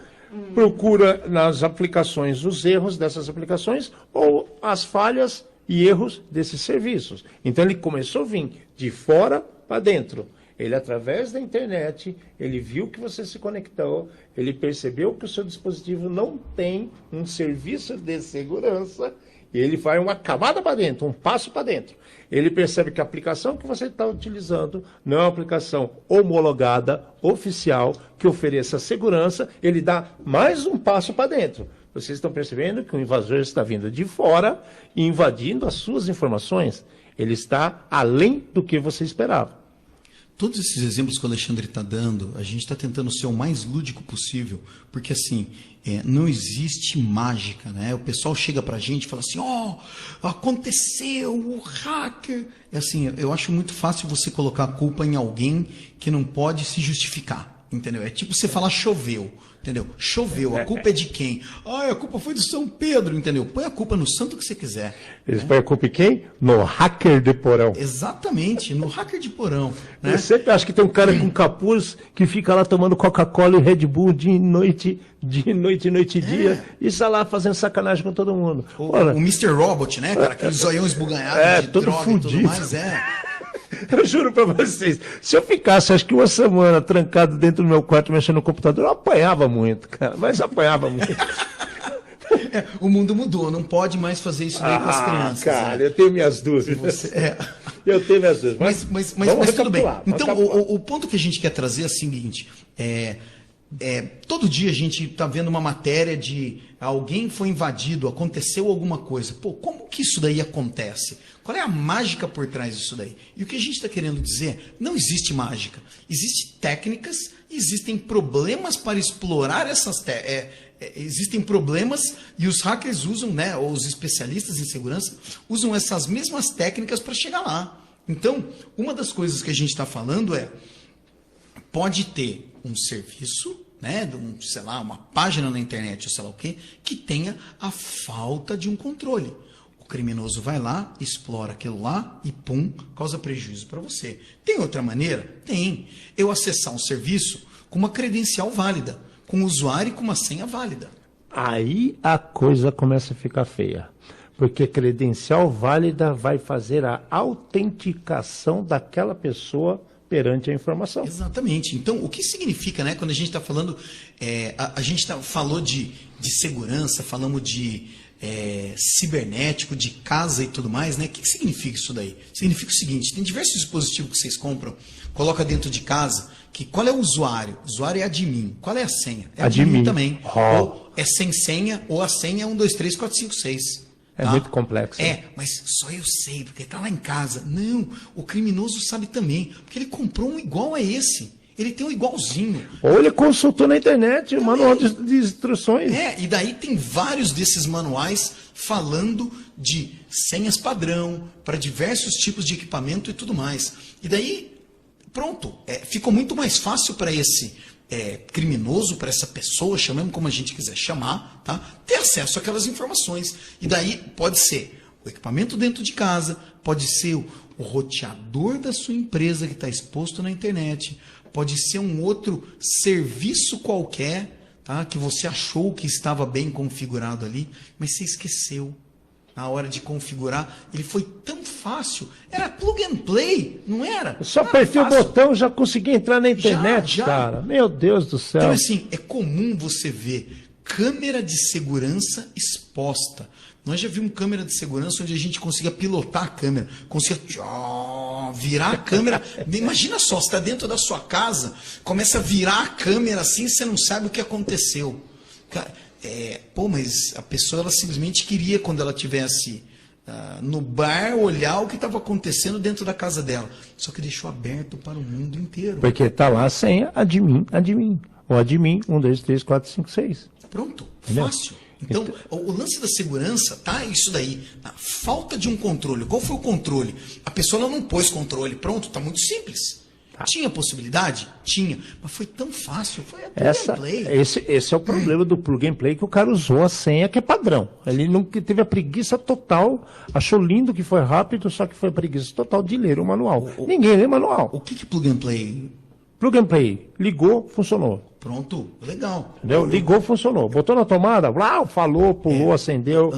procura nas aplicações os erros dessas aplicações ou as falhas e erros desses serviços. Então ele começou a vir de fora para dentro. Ele, através da internet, ele viu que você se conectou, ele percebeu que o seu dispositivo não tem um serviço de segurança, e ele vai uma camada para dentro, um passo para dentro. Ele percebe que a aplicação que você está utilizando não é uma aplicação homologada, oficial, que ofereça segurança, ele dá mais um passo para dentro. Vocês estão percebendo que o invasor está vindo de fora e invadindo as suas informações. Ele está além do que você esperava. Todos esses exemplos que o Alexandre está dando, a gente está tentando ser o mais lúdico possível, porque assim, não existe mágica, né? O pessoal chega para a gente e fala assim, aconteceu, o hacker... assim, eu acho muito fácil você colocar a culpa em alguém que não pode se justificar, entendeu? É tipo você falar choveu, entendeu? Choveu, a culpa é de quem? A culpa foi do São Pedro, entendeu? Põe a culpa no santo que você quiser. Eles põem a culpa em quem? No hacker de porão. Exatamente, no hacker de porão. Né? Eu sempre acho que tem um cara com capuz que fica lá tomando Coca-Cola e Red Bull de noite e dia, e está lá fazendo sacanagem com todo mundo. O Mr. Robot, né, cara? Aquele zoião esbugalhado de todo droga fudido. e tudo mais, Eu juro pra vocês, se eu ficasse, acho que uma semana trancado dentro do meu quarto mexendo no computador, eu apanhava muito, cara, mas apanhava muito. O mundo mudou, não pode mais fazer isso daí com as crianças. Cara, eu tenho minhas dúvidas. Eu tenho minhas dúvidas. Mas tudo bem. Então, o ponto que a gente quer trazer é o seguinte, todo dia a gente está vendo uma matéria de alguém foi invadido, aconteceu alguma coisa. Pô, como que isso daí acontece? Qual é a mágica por trás disso daí? E o que a gente está querendo dizer, não existe mágica. Existem técnicas, existem problemas para explorar essas técnicas. Existem problemas e os hackers usam, né, ou os especialistas em segurança, usam essas mesmas técnicas para chegar lá. Então, uma das coisas que a gente está falando pode ter um serviço, né, sei lá, uma página na internet, ou sei lá o quê, que tenha a falta de um controle. O criminoso vai lá, explora aquilo lá e, pum, causa prejuízo para você. Tem outra maneira? Tem. Eu acessar um serviço com uma credencial válida, com um usuário e com uma senha válida. Aí a coisa começa a ficar feia. Porque credencial válida vai fazer a autenticação daquela pessoa perante a informação. Exatamente. Então, o que significa, né, quando a gente está falando, a gente falou de segurança, falamos de cibernético, de casa e tudo mais, né? O que significa isso daí? Significa o seguinte, tem diversos dispositivos que vocês compram, coloca dentro de casa, que qual é o usuário? O usuário é admin. Qual é a senha? É admin também. Oh. Ou é sem senha, ou a senha é 1, 2, 3, 4, 5, 6. É muito complexo. Mas só eu sei, porque está lá em casa. Não, o criminoso sabe também, porque ele comprou um igual a esse. Ele tem um igualzinho. Ou ele consultou na internet o manual de instruções. E daí tem vários desses manuais falando de senhas padrão para diversos tipos de equipamento e tudo mais. E daí, pronto, ficou muito mais fácil para esse criminoso, para essa pessoa, chamemos como a gente quiser chamar, tá? Ter acesso àquelas informações. E daí pode ser o equipamento dentro de casa, pode ser o roteador da sua empresa que está exposto na internet, pode ser um outro serviço qualquer, tá? Que você achou que estava bem configurado ali, mas você esqueceu. Na hora de configurar, ele foi tão fácil. Era plug and play, não era? Só apertei o botão, já consegui entrar na internet, cara. Meu Deus do céu. Então, assim, é comum você ver câmera de segurança exposta. Nós já vimos câmera de segurança onde a gente conseguia pilotar a câmera, conseguia virar a câmera. Imagina só, você está dentro da sua casa, começa a virar a câmera assim, você não sabe o que aconteceu. Cara, mas a pessoa ela simplesmente queria, quando ela tivesse no bar, olhar o que estava acontecendo dentro da casa dela. Só que deixou aberto para o mundo inteiro. Porque está lá a senha admin. Ou admin 1, 2, 3, 4, 5, 6. Pronto, Entendeu? fácil. Então, o lance da segurança, tá? Isso daí. A falta de um controle. Qual foi o controle? A pessoa ela não pôs controle. Pronto, tá muito simples. Tá. Tinha possibilidade? Tinha. Mas foi tão fácil. Foi a plug and play. Esse é o problema do plug and play, que o cara usou a senha que é padrão. Ele não teve a preguiça total, achou lindo que foi rápido, só que foi a preguiça total de ler o manual. Ninguém lê manual. O que plug and play? Plug and play. Ligou, funcionou. Pronto, legal. Entendeu? Ligou, funcionou. Botou na tomada, falou, pulou, acendeu.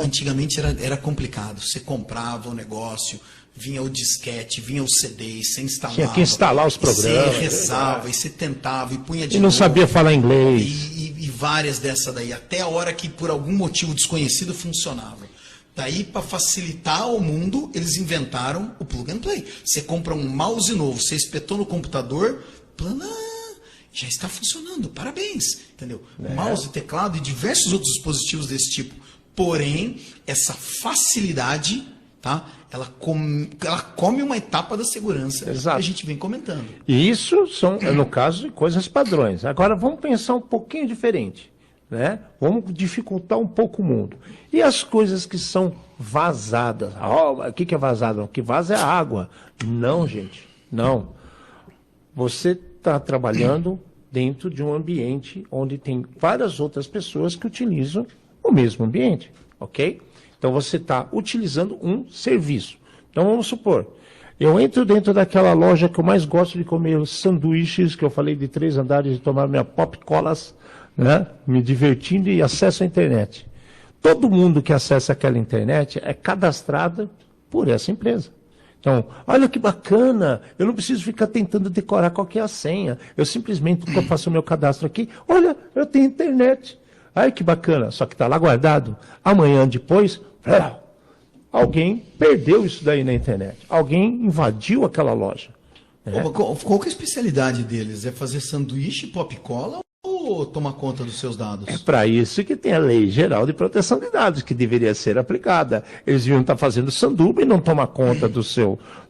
Antigamente era complicado. Você comprava o negócio, vinha o disquete, vinha o CD, e você instalava. Tinha que instalar os programas. Você rezava, e você tentava, e punha de novo. E não sabia falar inglês. E várias dessa daí, até a hora que por algum motivo desconhecido funcionava. Daí, para facilitar o mundo, eles inventaram o plug and play. Você compra um mouse novo, você espetou no computador, já está funcionando, parabéns, entendeu? Mouse, teclado e diversos outros dispositivos desse tipo. Porém, essa facilidade, tá? Ela come uma etapa da segurança. Exato. Que a gente vem comentando. E isso são, no caso, coisas padrões. Agora, vamos pensar um pouquinho diferente. Né? Vamos dificultar um pouco o mundo. E as coisas que são vazadas? O que é vazado? O que vaza é a água. Não, gente, não. Você está trabalhando dentro de um ambiente onde tem várias outras pessoas que utilizam o mesmo ambiente, ok? Então você está utilizando um serviço. Então vamos supor, eu entro dentro daquela loja que eu mais gosto de comer os sanduíches, que eu falei de 3 andares, de tomar minha pop-colas, né? Me divertindo, e acesso à internet. Todo mundo que acessa aquela internet é cadastrado por essa empresa. Então, olha que bacana, eu não preciso ficar tentando decorar qual que é a senha. Eu simplesmente, quando eu faço o meu cadastro aqui, olha, eu tenho internet. Ai, que bacana, só que está lá guardado. Amanhã depois, alguém perdeu isso daí na internet. Alguém invadiu aquela loja. Qual que é a especialidade deles? É fazer sanduíche, pop-cola ou tomar conta dos seus dados? É para isso que tem a Lei Geral de Proteção de Dados, que deveria ser aplicada. Eles deviam estar fazendo sanduba e não tomar conta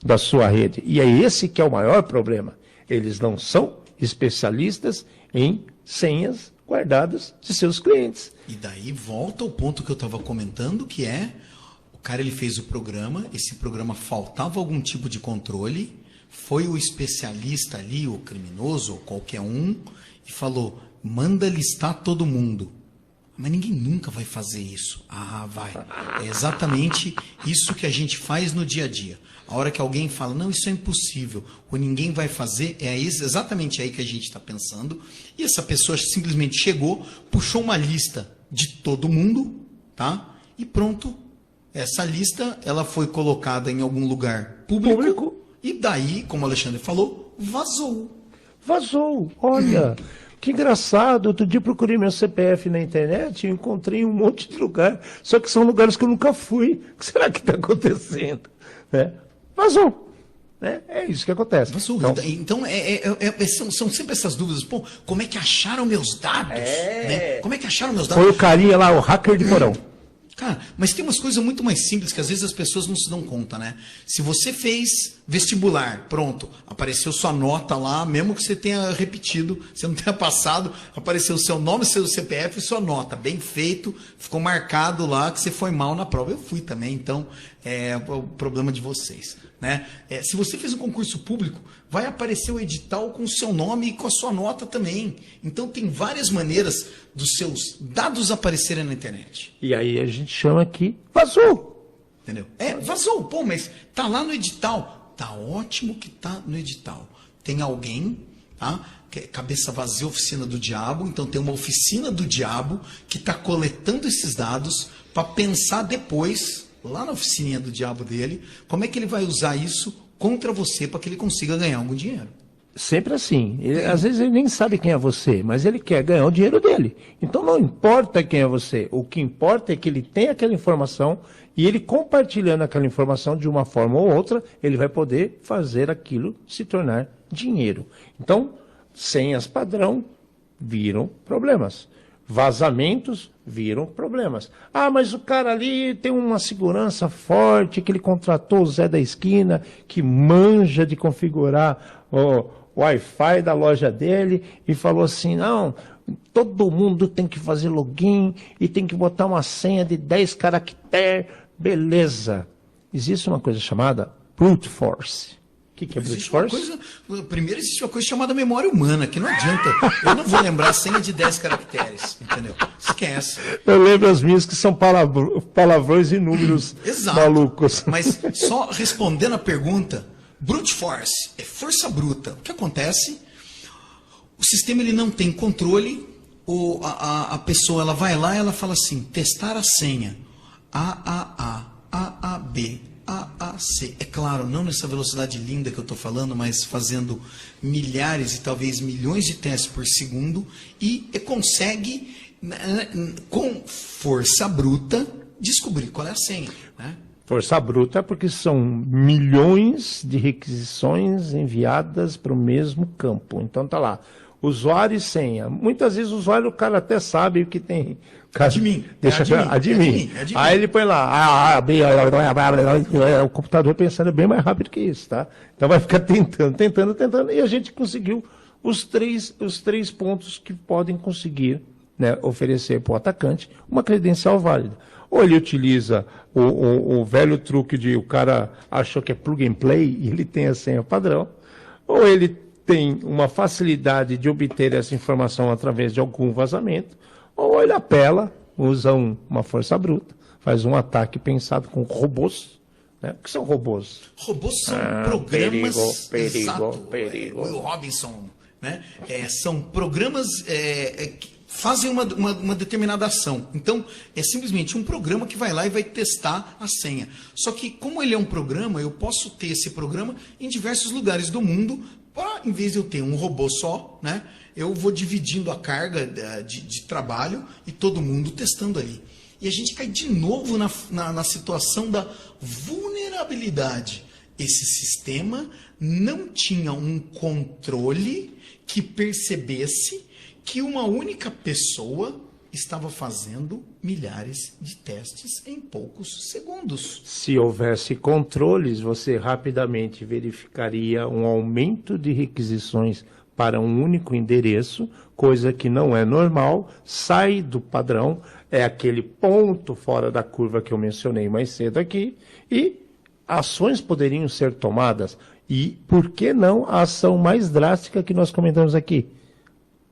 da sua rede. E é esse que é o maior problema. Eles não são especialistas em senhas guardadas de seus clientes. E daí volta ao ponto que eu estava comentando, que é, o cara ele fez o programa, esse programa faltava algum tipo de controle, foi o especialista ali, o criminoso, ou qualquer um, e falou, manda listar todo mundo. Mas ninguém nunca vai fazer isso. Ah, vai. É exatamente isso que a gente faz no dia a dia. A hora que alguém fala, não, isso é impossível, ou ninguém vai fazer, é exatamente aí que a gente está pensando. E essa pessoa simplesmente chegou, puxou uma lista de todo mundo, tá? e pronto. Essa lista ela foi colocada em algum lugar público. E daí, como o Alexandre falou, vazou. Vazou, olha, que engraçado, outro dia eu procurei meu CPF na internet e encontrei um monte de lugar, só que são lugares que eu nunca fui. O que será que está acontecendo? Né? Vazou. Né? É isso que acontece. Vazou. Então são sempre essas dúvidas. Pô, como é que acharam meus dados? Né? Como é que acharam meus dados? Foi o carinha lá, o hacker de porão. Cara, mas tem umas coisas muito mais simples que às vezes as pessoas não se dão conta, né? Se você fez vestibular, pronto, apareceu sua nota lá, mesmo que você tenha repetido, você não tenha passado, apareceu o seu nome, seu CPF e sua nota, bem feito, ficou marcado lá que você foi mal na prova. Eu fui também, então é o problema de vocês, né? Se você fez um concurso público, vai aparecer o edital com o seu nome e com a sua nota também. Então tem várias maneiras dos seus dados aparecerem na internet. E aí a gente chama aqui, vazou. Entendeu? Vazou, pô, mas tá lá no edital. Tá ótimo que tá no edital. Tem alguém, tá? Que é cabeça vazia, oficina do diabo. Então tem uma oficina do diabo que tá coletando esses dados para pensar depois, lá na oficininha do diabo dele, como é que ele vai usar isso contra você para que ele consiga ganhar algum dinheiro. Sempre assim. Às vezes ele nem sabe quem é você, mas ele quer ganhar o dinheiro dele. Então não importa quem é você. O que importa é que ele tem aquela informação e ele compartilhando aquela informação de uma forma ou outra, ele vai poder fazer aquilo se tornar dinheiro. Então, senhas padrão viram problemas. Vazamentos viram problemas. Ah, mas o cara ali tem uma segurança forte, que ele contratou o Zé da esquina, que manja de configurar o Wi-Fi da loja dele, e falou assim, não, todo mundo tem que fazer login e tem que botar uma senha de 10 caracteres. Beleza. Existe uma coisa chamada brute force. O que é brute force? Primeiro existe uma coisa chamada memória humana, que não adianta. Eu não vou lembrar a senha de 10 caracteres, entendeu? Esquece. Eu lembro as minhas que são palavrões e números malucos. Mas só respondendo a pergunta, brute force é força bruta. O que acontece? O sistema ele não tem controle, a pessoa ela vai lá e ela fala assim, testar a senha, AAB, AAC. É claro, não nessa velocidade linda que eu estou falando, mas fazendo milhares e talvez milhões de testes por segundo e consegue, com força bruta, descobrir qual é a senha. Né? Força bruta porque são milhões de requisições enviadas para o mesmo campo. Então tá lá, usuário e senha. Muitas vezes o usuário, o cara até sabe o que tem. Admin. Admin. Aí ele põe lá, o computador pensando bem mais rápido que isso, tá? Então vai ficar tentando, e a gente conseguiu os três pontos que podem conseguir, né, oferecer para o atacante uma credencial válida. Ou ele utiliza o velho truque de o cara achou que é plug and play e ele tem a senha padrão, ou ele tem uma facilidade de obter essa informação através de algum vazamento, ou ele apela, usa uma força bruta, faz um ataque pensado com robôs. Né? O que são robôs? Robôs são programas... Perigo. Will Robinson. Né? São programas que fazem uma determinada ação. Então, é simplesmente um programa que vai lá e vai testar a senha. Só que, como ele é um programa, eu posso ter esse programa em diversos lugares do mundo, em vez de eu ter um robô só, né? Eu vou dividindo a carga de trabalho e todo mundo testando ali. E a gente cai de novo na situação da vulnerabilidade. Esse sistema não tinha um controle que percebesse que uma única pessoa estava fazendo milhares de testes em poucos segundos. Se houvesse controles, você rapidamente verificaria um aumento de requisições para um único endereço, coisa que não é normal, sai do padrão, é aquele ponto fora da curva que eu mencionei mais cedo aqui, e ações poderiam ser tomadas. E, por que não, a ação mais drástica que nós comentamos aqui?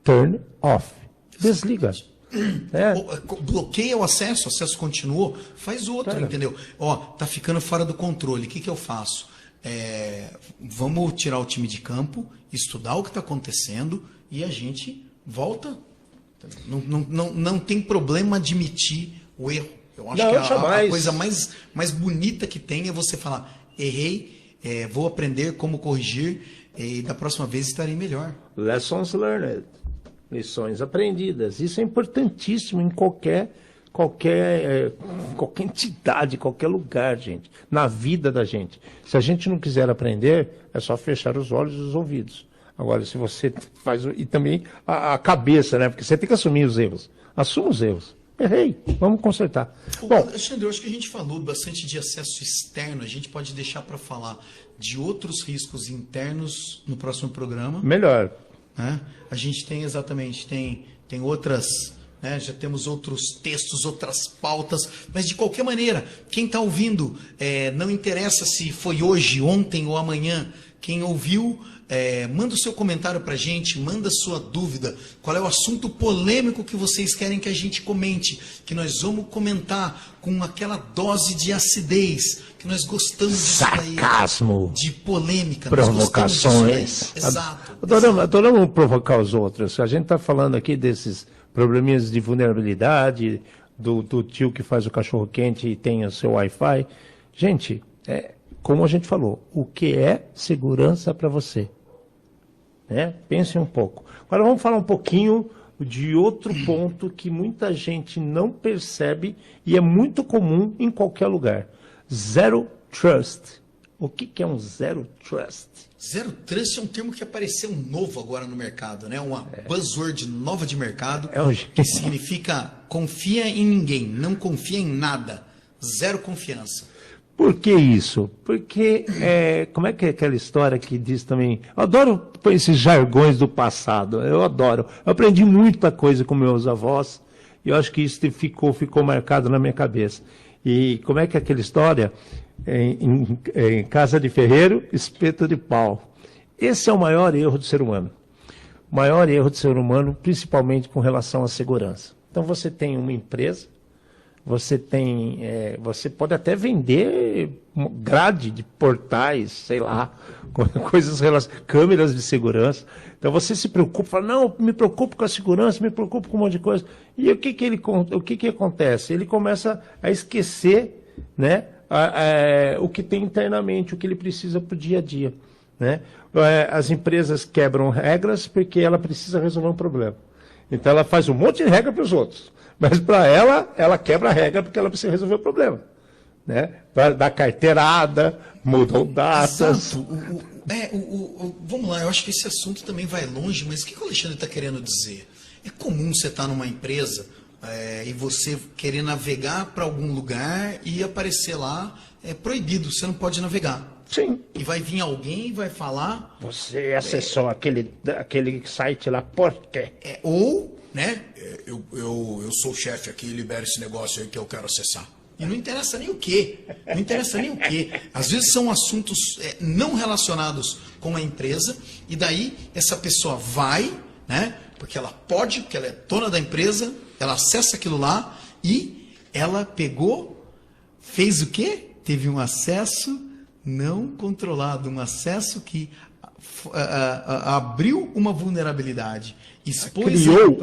Turn off. Desliga. Bloqueia o acesso continuou, faz outro, entendeu? Tá ficando fora do controle, o que eu faço? Vamos tirar o time de campo, estudar o que está acontecendo e a gente volta. Não tem problema admitir o erro. Eu acho Não, que a jamais. coisa mais bonita que tem é você falar, errei, vou aprender como corrigir e da próxima vez estarei melhor. Lessons learned. Lições aprendidas. Isso é importantíssimo em qualquer entidade, qualquer lugar, gente. Na vida da gente. Se a gente não quiser aprender, é só fechar os olhos e os ouvidos. Agora, se você faz... E também a cabeça, né? Porque você tem que assumir os erros. Assuma os erros. Errei, vamos consertar. Bom, Alexandre, eu acho que a gente falou bastante de acesso externo. A gente pode deixar para falar de outros riscos internos no próximo programa. melhor. Né? A gente tem exatamente, tem outras, né? Já temos outros textos, outras pautas, mas de qualquer maneira, quem está ouvindo, não interessa se foi hoje, ontem ou amanhã, quem ouviu, manda o seu comentário para a gente, manda a sua dúvida, qual é o assunto polêmico que vocês querem que a gente comente, que nós vamos comentar com aquela dose de acidez, que nós gostamos disso daí, Sarcasmo. de polêmica, nós gostamos disso Provocações. daí. Exato. Adoramos provocar os outros. A gente está falando aqui desses probleminhas de vulnerabilidade, do tio que faz o cachorro quente e tem o seu Wi-Fi. Gente, como a gente falou, o que é segurança para você? Né? Pense um pouco. Agora vamos falar um pouquinho de outro ponto que muita gente não percebe e é muito comum em qualquer lugar. Zero Trust. O que é um Zero Trust? Zero Trust é um termo que apareceu novo agora no mercado, né? Uma buzzword nova de mercado, que significa confia em ninguém, não confia em nada, zero confiança. Por que isso? Porque, como é que é aquela história que diz também... Eu adoro esses jargões do passado, eu adoro. Eu aprendi muita coisa com meus avós e eu acho que isso ficou marcado na minha cabeça. E como é que é aquela história? Em casa de ferreiro, espeto de pau. Esse é o maior erro do ser humano. O maior erro do ser humano, principalmente com relação à segurança. Então você tem uma empresa, você pode até vender grade de portais, sei lá, coisas relacionadas, câmeras de segurança. Então você se preocupa, fala, não, me preocupo com a segurança, me preocupo com um monte de coisa. E o que acontece? Ele começa a esquecer, né, o que tem internamente, o que ele precisa para o dia a dia. Né? As empresas quebram regras porque ela precisa resolver um problema. Então ela faz um monte de regra para os outros. Mas para ela quebra a regra porque ela precisa resolver o problema. Né? Para dar carteirada, mudam datas. Exato. Vamos lá, eu acho que esse assunto também vai longe, mas o que o Alexandre está querendo dizer? É comum você estar numa empresa e você querer navegar para algum lugar e aparecer lá, proibido, você não pode navegar. Sim. E vai vir alguém e vai falar... Você acessou aquele site lá, por quê? Né? Eu sou o chefe aqui, libera esse negócio aí que eu quero acessar. E não interessa nem o quê. Não interessa nem o quê. Às vezes são assuntos não relacionados com a empresa, e daí essa pessoa vai, né? Porque ela pode, porque ela é dona da empresa, ela acessa aquilo lá e ela pegou, fez o quê? Teve um acesso não controlado, um acesso que abriu uma vulnerabilidade.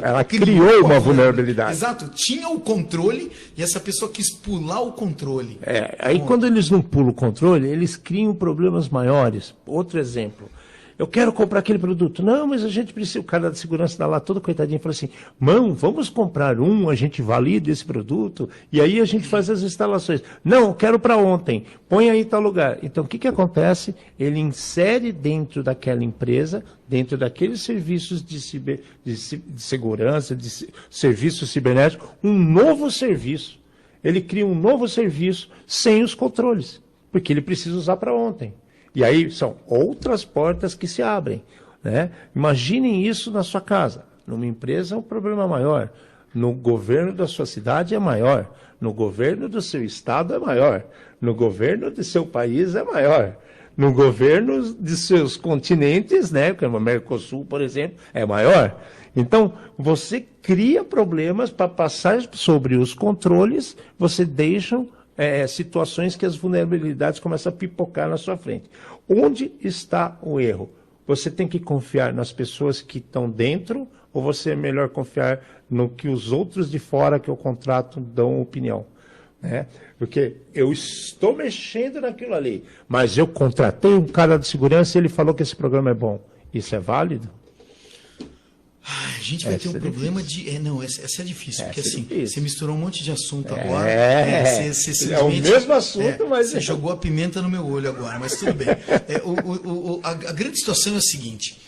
Ela criou uma vulnerabilidade. Exato, tinha o controle e essa pessoa quis pular o controle. Aí quando eles não pulam o controle, eles criam problemas maiores. Outro exemplo, eu quero comprar aquele produto. Não, mas a gente precisa, o cara da segurança dá lá todo coitadinho, fala assim, vamos comprar a gente valida esse produto e aí a gente faz as instalações. Não, eu quero para ontem, põe aí em tal lugar. Então o que acontece? Ele insere dentro daquela empresa, dentro daqueles serviços de segurança, de serviço cibernético, um novo serviço. Ele cria um novo serviço sem os controles, porque ele precisa usar para ontem. E aí são outras portas que se abrem. Né? Imaginem isso na sua casa. Numa empresa é um problema maior. No governo da sua cidade é maior. No governo do seu estado é maior. No governo do seu país é maior. No governo de seus continentes, né, como o Mercosul, por exemplo, é maior. Então, você cria problemas para passar sobre os controles, você deixa situações que as vulnerabilidades começam a pipocar na sua frente. Onde está o erro? Você tem que confiar nas pessoas que estão dentro ou você é melhor confiar no que os outros de fora que o contrato dão opinião? né? Porque eu estou mexendo naquilo ali, mas eu contratei um cara de segurança e ele falou que esse programa é bom. Isso é válido? A gente vai ter um problema de. Não, essa é difícil, porque assim, você misturou um monte de assunto agora. Você é o mesmo assunto, mas. Você jogou a pimenta no meu olho agora, mas tudo bem. A grande situação é a seguinte: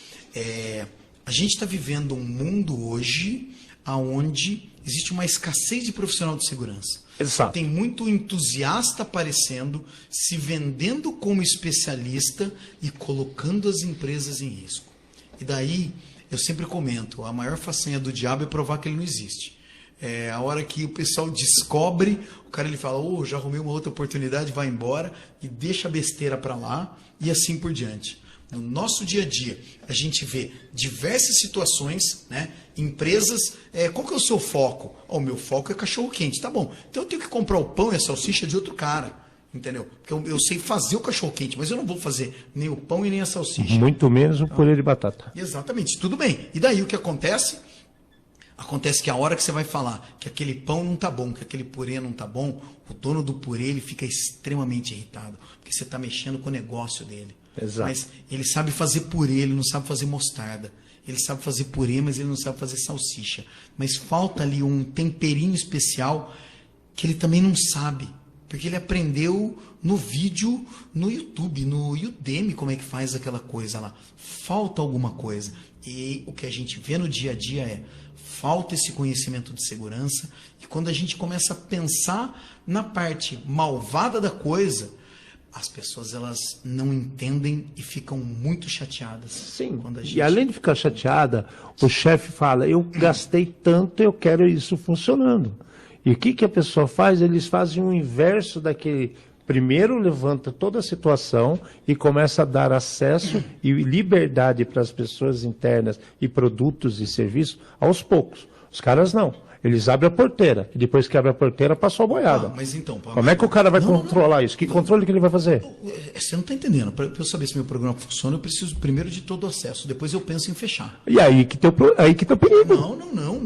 a gente está vivendo um mundo hoje onde existe uma escassez de profissional de segurança. Exato. Tem muito entusiasta aparecendo, se vendendo como especialista e colocando as empresas em risco. E daí, eu sempre comento, a maior façanha do diabo é provar que ele não existe. A hora que o pessoal descobre, o cara ele fala, já arrumei uma outra oportunidade, vai embora e deixa a besteira para lá e assim por diante. No nosso dia a dia, a gente vê diversas situações, né? Empresas, qual que é o seu foco? O meu foco é cachorro-quente, tá bom. Então eu tenho que comprar o pão e a salsicha de outro cara, entendeu? Porque eu sei fazer o cachorro-quente, mas eu não vou fazer nem o pão e nem a salsicha. Muito menos o purê de batata. Exatamente, tudo bem. E daí o que acontece? Acontece que a hora que você vai falar que aquele pão não tá bom, que aquele purê não tá bom, o dono do purê ele fica extremamente irritado, porque você está mexendo com o negócio dele. Exato. Mas ele sabe fazer purê, ele não sabe fazer mostarda. Ele sabe fazer purê, mas ele não sabe fazer salsicha. Mas falta ali um temperinho especial que ele também não sabe. Porque ele aprendeu no vídeo, no YouTube, no Udemy, como é que faz aquela coisa lá. Falta alguma coisa. E o que a gente vê no dia a dia falta esse conhecimento de segurança. E quando a gente começa a pensar na parte malvada da coisa, as pessoas elas não entendem e ficam muito chateadas. Sim, e além de ficar chateada, o chefe fala, eu gastei tanto, eu quero isso funcionando. E o que a pessoa faz? Eles fazem o inverso daquele... Primeiro levanta toda a situação e começa a dar acesso e liberdade para as pessoas internas e produtos e serviços aos poucos. Os caras não. Eles abrem a porteira. E depois que abre a porteira, passou a boiada. Mas então, como é que o cara vai controlar isso? Que controle que ele vai fazer? Você não está entendendo. Para eu saber se meu programa funciona, eu preciso primeiro de todo o acesso. Depois eu penso em fechar. E aí que tem o perigo. Não.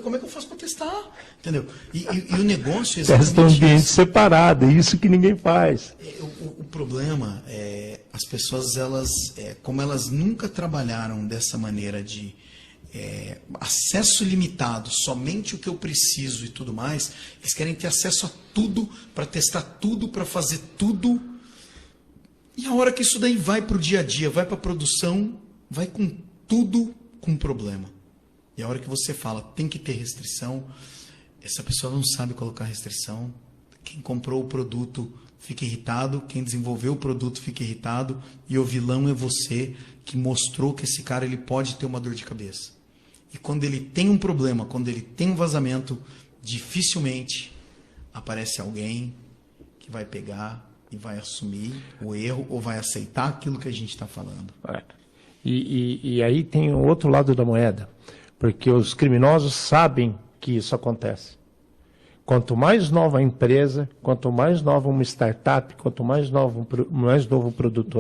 Como é que eu faço para testar? Entendeu? E o negócio é exatamente um ambiente separado. É isso que ninguém faz. O problema é as pessoas, elas, como elas nunca trabalharam dessa maneira de acesso limitado, somente o que eu preciso e tudo mais, eles querem ter acesso a tudo, para testar tudo, para fazer tudo. E a hora que isso daí vai para o dia a dia, vai para a produção, vai com tudo com problema. E a hora que você fala, tem que ter restrição, essa pessoa não sabe colocar restrição. Quem comprou o produto fica irritado, quem desenvolveu o produto fica irritado, e o vilão é você, que mostrou que esse cara ele pode ter uma dor de cabeça. E quando ele tem um problema, quando ele tem um vazamento, dificilmente aparece alguém que vai pegar e vai assumir o erro ou vai aceitar aquilo que a gente está falando. E aí tem o outro lado da moeda, porque os criminosos sabem que isso acontece. Quanto mais nova a empresa, quanto mais nova uma startup, quanto mais novo o produto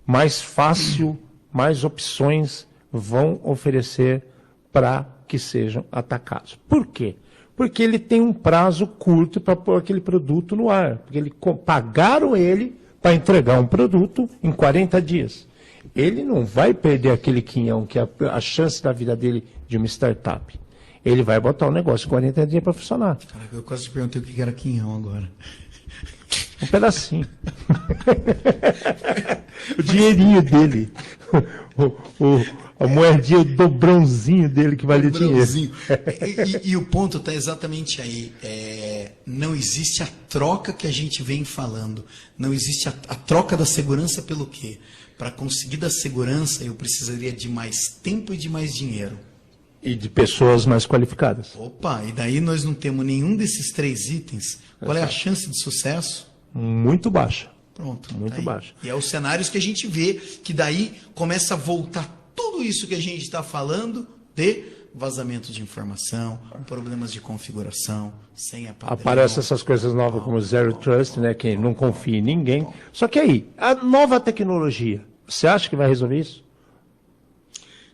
mais fácil, mais opções vão oferecer para que sejam atacados. Por quê? Porque ele tem um prazo curto para pôr aquele produto no ar. Porque pagaram ele para entregar um produto em 40 dias. Ele não vai perder aquele quinhão, que é a chance da vida dele de uma startup. Ele vai botar o negócio em 40 dias para funcionar. Caraca, eu quase te perguntei o que era quinhão agora. Um pedacinho. O dinheirinho dele. A moedinha, o dobrãozinho dele que vale dinheiro. E o ponto está exatamente aí. Não existe a troca que a gente vem falando. Não existe a troca da segurança pelo quê? Para conseguir da segurança, eu precisaria de mais tempo e de mais dinheiro. E de pessoas mais qualificadas. Opa, e daí nós não temos nenhum desses 3 itens. Qual é a chance de sucesso? Muito baixa. Pronto. Muito baixa. E é os cenários que a gente vê, que daí começa a voltar tudo isso que a gente está falando de vazamento de informação, problemas de configuração, senha padrão. Aparecem essas coisas novas como Zero Trust, né? Que não confia em ninguém. Só que aí, a nova tecnologia, você acha que vai resolver isso?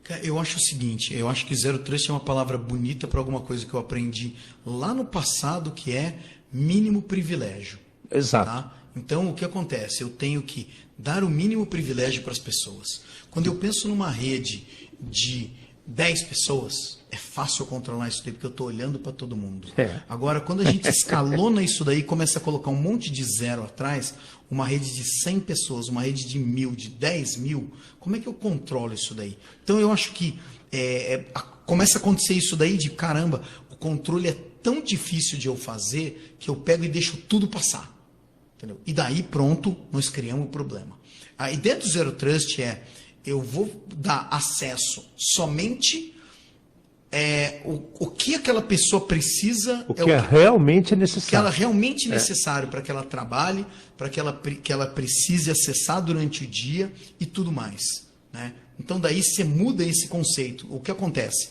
Cara, eu acho o seguinte, eu acho que Zero Trust é uma palavra bonita para alguma coisa que eu aprendi lá no passado, que é mínimo privilégio. Exato. Tá? Então, o que acontece? Eu tenho que dar o mínimo privilégio para as pessoas. Quando eu penso numa rede de 10 pessoas, é fácil eu controlar isso daí, porque eu estou olhando para todo mundo. Agora, quando a gente escalona isso daí, começa a colocar um monte de zero atrás, uma rede de 100 pessoas, uma rede de 1.000, de 10 mil, como é que eu controlo isso daí? Então, eu acho que começa a acontecer isso daí de, caramba, o controle é tão difícil de eu fazer, que eu pego e deixo tudo passar. Entendeu? E daí, pronto, nós criamos o problema. A ideia do Zero Trust é, eu vou dar acesso somente o que aquela pessoa precisa. O que é realmente O que necessário. ela realmente necessário para que ela trabalhe, para que ela precise acessar durante o dia e tudo mais. Né? Então, daí você muda esse conceito. O que acontece?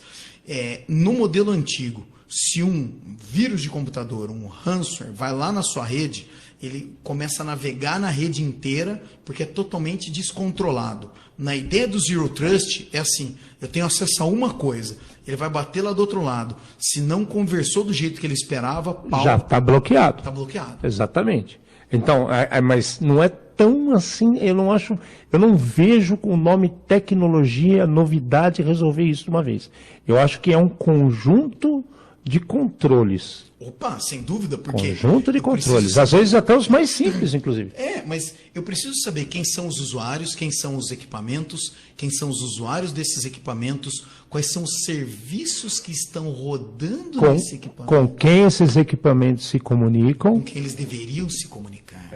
No modelo antigo, se um vírus de computador, um ransomware, vai lá na sua rede, ele começa a navegar na rede inteira, porque é totalmente descontrolado. Na ideia do Zero Trust, é assim, eu tenho acesso a uma coisa, ele vai bater lá do outro lado. Se não conversou do jeito que ele esperava, pau, Já está bloqueado. está bloqueado. Exatamente. Então, mas não é tão assim, eu não vejo com o nome tecnologia, novidade, resolver isso de uma vez. Eu acho que é um conjunto de controles. Opa, sem dúvida, porque... Conjunto de eu preciso controles. saber- Às vezes até os mais simples, inclusive. Mas eu preciso saber quem são os usuários, quem são os equipamentos, quem são os usuários desses equipamentos, quais são os serviços que estão rodando nesse equipamento, Com quem esses equipamentos se comunicam. com quem eles deveriam se comunicar.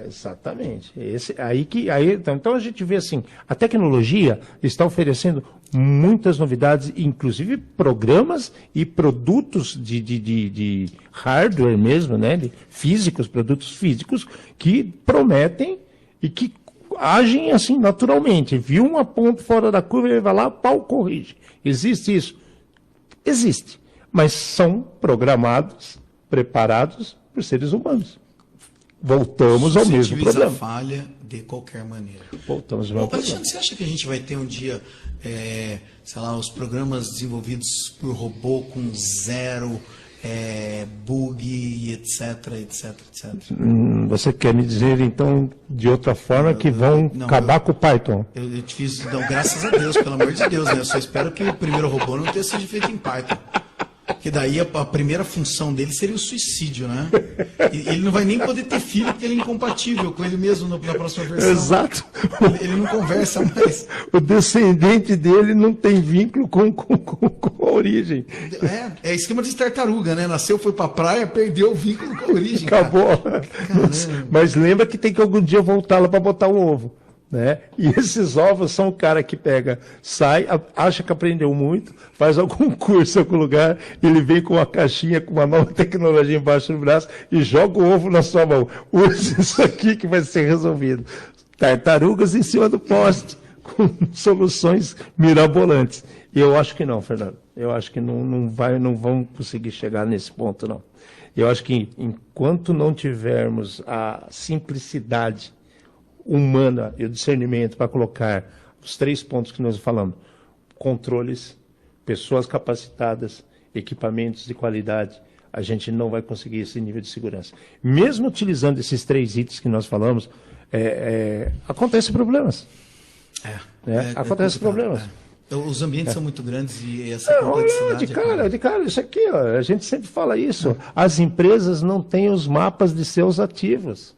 Exatamente. Então a gente vê assim, a tecnologia está oferecendo muitas novidades, inclusive programas e produtos de hardware mesmo, né? Produtos físicos que prometem e que agem assim naturalmente. Viu uma ponta fora da curva, ele vai lá, pau, corrige. Existe isso? Existe. Mas são programados, preparados por seres humanos. Voltamos ao mesmo Suscetíveis problema. à falha de qualquer maneira. Voltamos ao mesmo problema. Alexandre, você acha que a gente vai ter um dia, sei lá, os programas desenvolvidos por robô com zero bug, etc, etc, etc? Você quer me dizer, então, de outra forma, que vão acabar com o Python? Eu te fiz, não, graças a Deus, pelo amor de Deus, né? Eu só espero que o primeiro robô não tenha sido feito em Python. Porque daí a primeira função dele seria o suicídio, né? E ele não vai nem poder ter filho porque ele é incompatível com ele mesmo na próxima versão. Exato. Ele não conversa mais. O descendente dele não tem vínculo com a origem. É esquema de tartaruga, né? Nasceu, foi pra praia, perdeu o vínculo com a origem. Cara. Acabou. Mas lembra que tem que algum dia voltar lá para botar o ovo. Né? E esses ovos são o cara que pega, sai, acha que aprendeu muito, faz algum curso em algum lugar, ele vem com uma caixinha, com uma nova tecnologia embaixo do braço e joga o ovo na sua mão. Use isso aqui que vai ser resolvido. Tartarugas em cima do poste, com soluções mirabolantes. E eu acho que não, Fernando. Eu acho que não vamos conseguir chegar nesse ponto, não. Eu acho que enquanto não tivermos a simplicidade humana e o discernimento para colocar os 3 pontos que nós falamos: controles, pessoas capacitadas, equipamentos de qualidade, a gente não vai conseguir esse nível de segurança. Mesmo utilizando esses 3 itens que nós falamos, acontecem problemas. Acontecem problemas. Os ambientes são muito grandes e essa complexidade... De cara, isso aqui, ó, a gente sempre fala isso. As empresas não têm os mapas de seus ativos.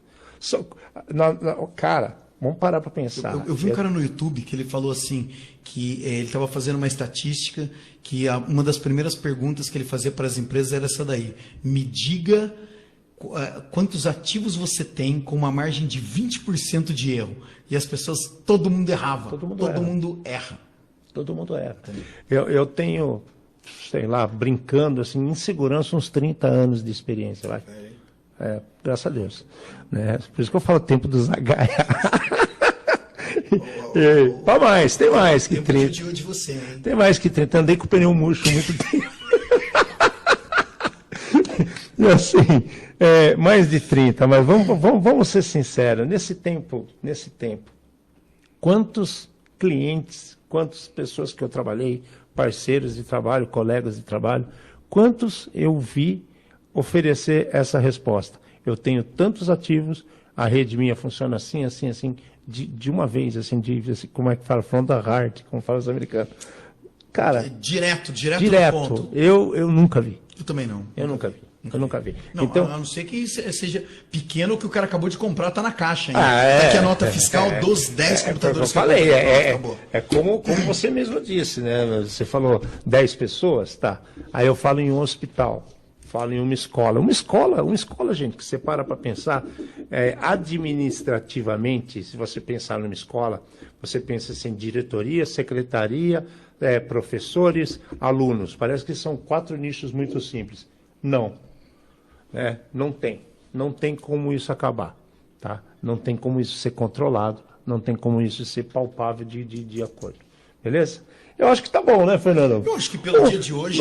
Cara, vamos parar para pensar. Eu vi um cara no YouTube que ele falou assim, que ele estava fazendo uma estatística, que uma das primeiras perguntas que ele fazia para as empresas era essa daí: me diga quantos ativos você tem com uma margem de 20% de erro. E as pessoas, todo mundo errava. Todo mundo erra. Todo mundo erra. Eu tenho, sei lá, brincando assim, em segurança, uns 30 anos de experiência, vai. Graças a Deus. Né? Por isso que eu falo tempo do Zagaia. Tem mais que 30. De você, hein? Tem mais que 30. Andei com o pneu murcho muito tempo. E assim, mais de 30, mas vamos ser sinceros. Nesse tempo, quantos clientes, quantas pessoas que eu trabalhei, parceiros de trabalho, colegas de trabalho, quantos eu vi oferecer essa resposta. Eu tenho tantos ativos, a rede minha funciona assim, assim, assim, de uma vez, assim, assim, como é que fala? From the heart, como falam os americanos. Cara, Direto direto, no ponto. eu nunca vi. Eu também não. Eu nunca vi. Eu nunca vi. Não, Então, a não ser que seja pequeno, o que o cara acabou de comprar tá na caixa. Hein? é, Aqui a nota fiscal dos 10 foi o que computadores. eu falei, que eu comprei, acabou. como você mesmo disse, né? Você falou 10 pessoas, tá? Aí eu falo em um hospital, falo em uma escola. Uma escola, gente, que você para pensar, administrativamente, se você pensar numa escola, você pensa assim, diretoria, secretaria, professores, alunos. Parece que são 4 nichos muito simples. Não. Não tem. Não tem como isso acabar. Tá? Não tem como isso ser controlado. Não tem como isso ser palpável de acordo. Beleza? Eu acho que tá bom, né, Fernando? Eu acho que pelo dia de hoje...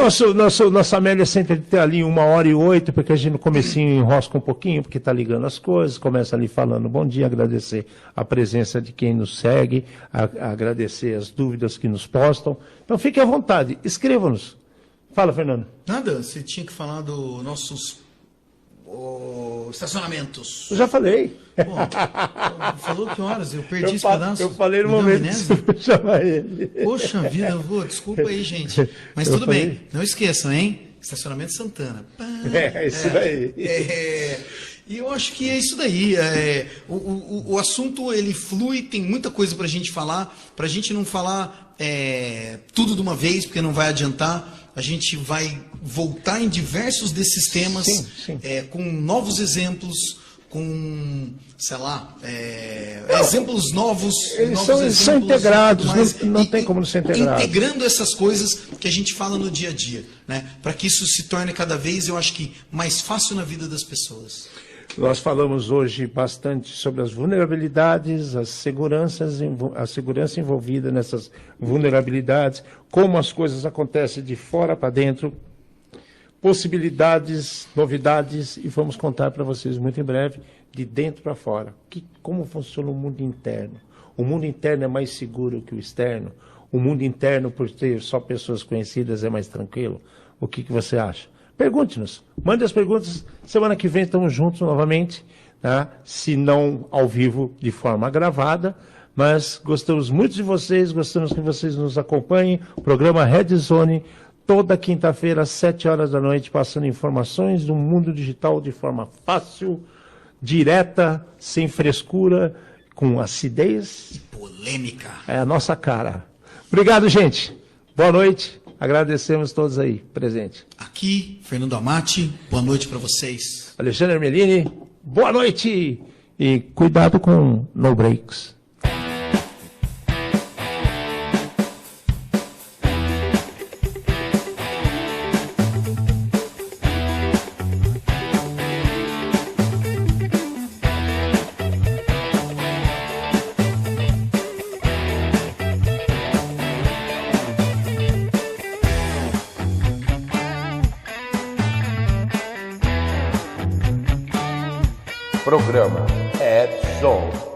Nossa média sempre ter ali 1h08, porque a gente no comecinho enrosca um pouquinho, porque tá ligando as coisas, começa ali falando bom dia, agradecer a presença de quem nos segue, agradecer as dúvidas que nos postam. Então fique à vontade, escreva-nos. Fala, Fernando. Nada, você tinha que falar dos nossos estacionamentos. Eu já falei. Bom, falou que horas? Eu perdi esse pedaço. Eu falei no Me deu momento amnésia? de chamar ele. Poxa vida, desculpa aí, gente. Mas tudo bem, não esqueçam, hein? Estacionamento Santana. É isso daí. E eu acho que é isso daí. O assunto, ele flui, tem muita coisa pra gente falar. Pra gente não falar tudo de uma vez, porque não vai adiantar. A gente vai voltar em diversos desses temas, sim. Com novos exemplos, com, sei lá, exemplos novos. Eles novos são integrados, não tem como não ser integrado. Integrando essas coisas que a gente fala no dia a dia, né? Para que isso se torne cada vez, eu acho que, mais fácil na vida das pessoas. Nós falamos hoje bastante sobre as vulnerabilidades, a segurança envolvida nessas vulnerabilidades, como as coisas acontecem de fora para dentro, possibilidades, novidades, e vamos contar para vocês muito em breve, de dentro para fora, como funciona o mundo interno. O mundo interno é mais seguro que o externo. O mundo interno, por ter só pessoas conhecidas, é mais tranquilo. O que você acha? Pergunte-nos, mande as perguntas, semana que vem estamos juntos novamente, tá? Se não ao vivo, de forma gravada, mas gostamos muito de vocês, gostamos que vocês nos acompanhem, o programa Red Zone, toda quinta-feira às 7 horas da noite, passando informações do mundo digital de forma fácil, direta, sem frescura, com acidez. Polêmica. É a nossa cara. Obrigado, gente. Boa noite. Agradecemos todos aí, presente. Aqui, Fernando Amati, boa noite para vocês. Alexandre Melini, boa noite. E cuidado com no breaks. Programa Ed Zone.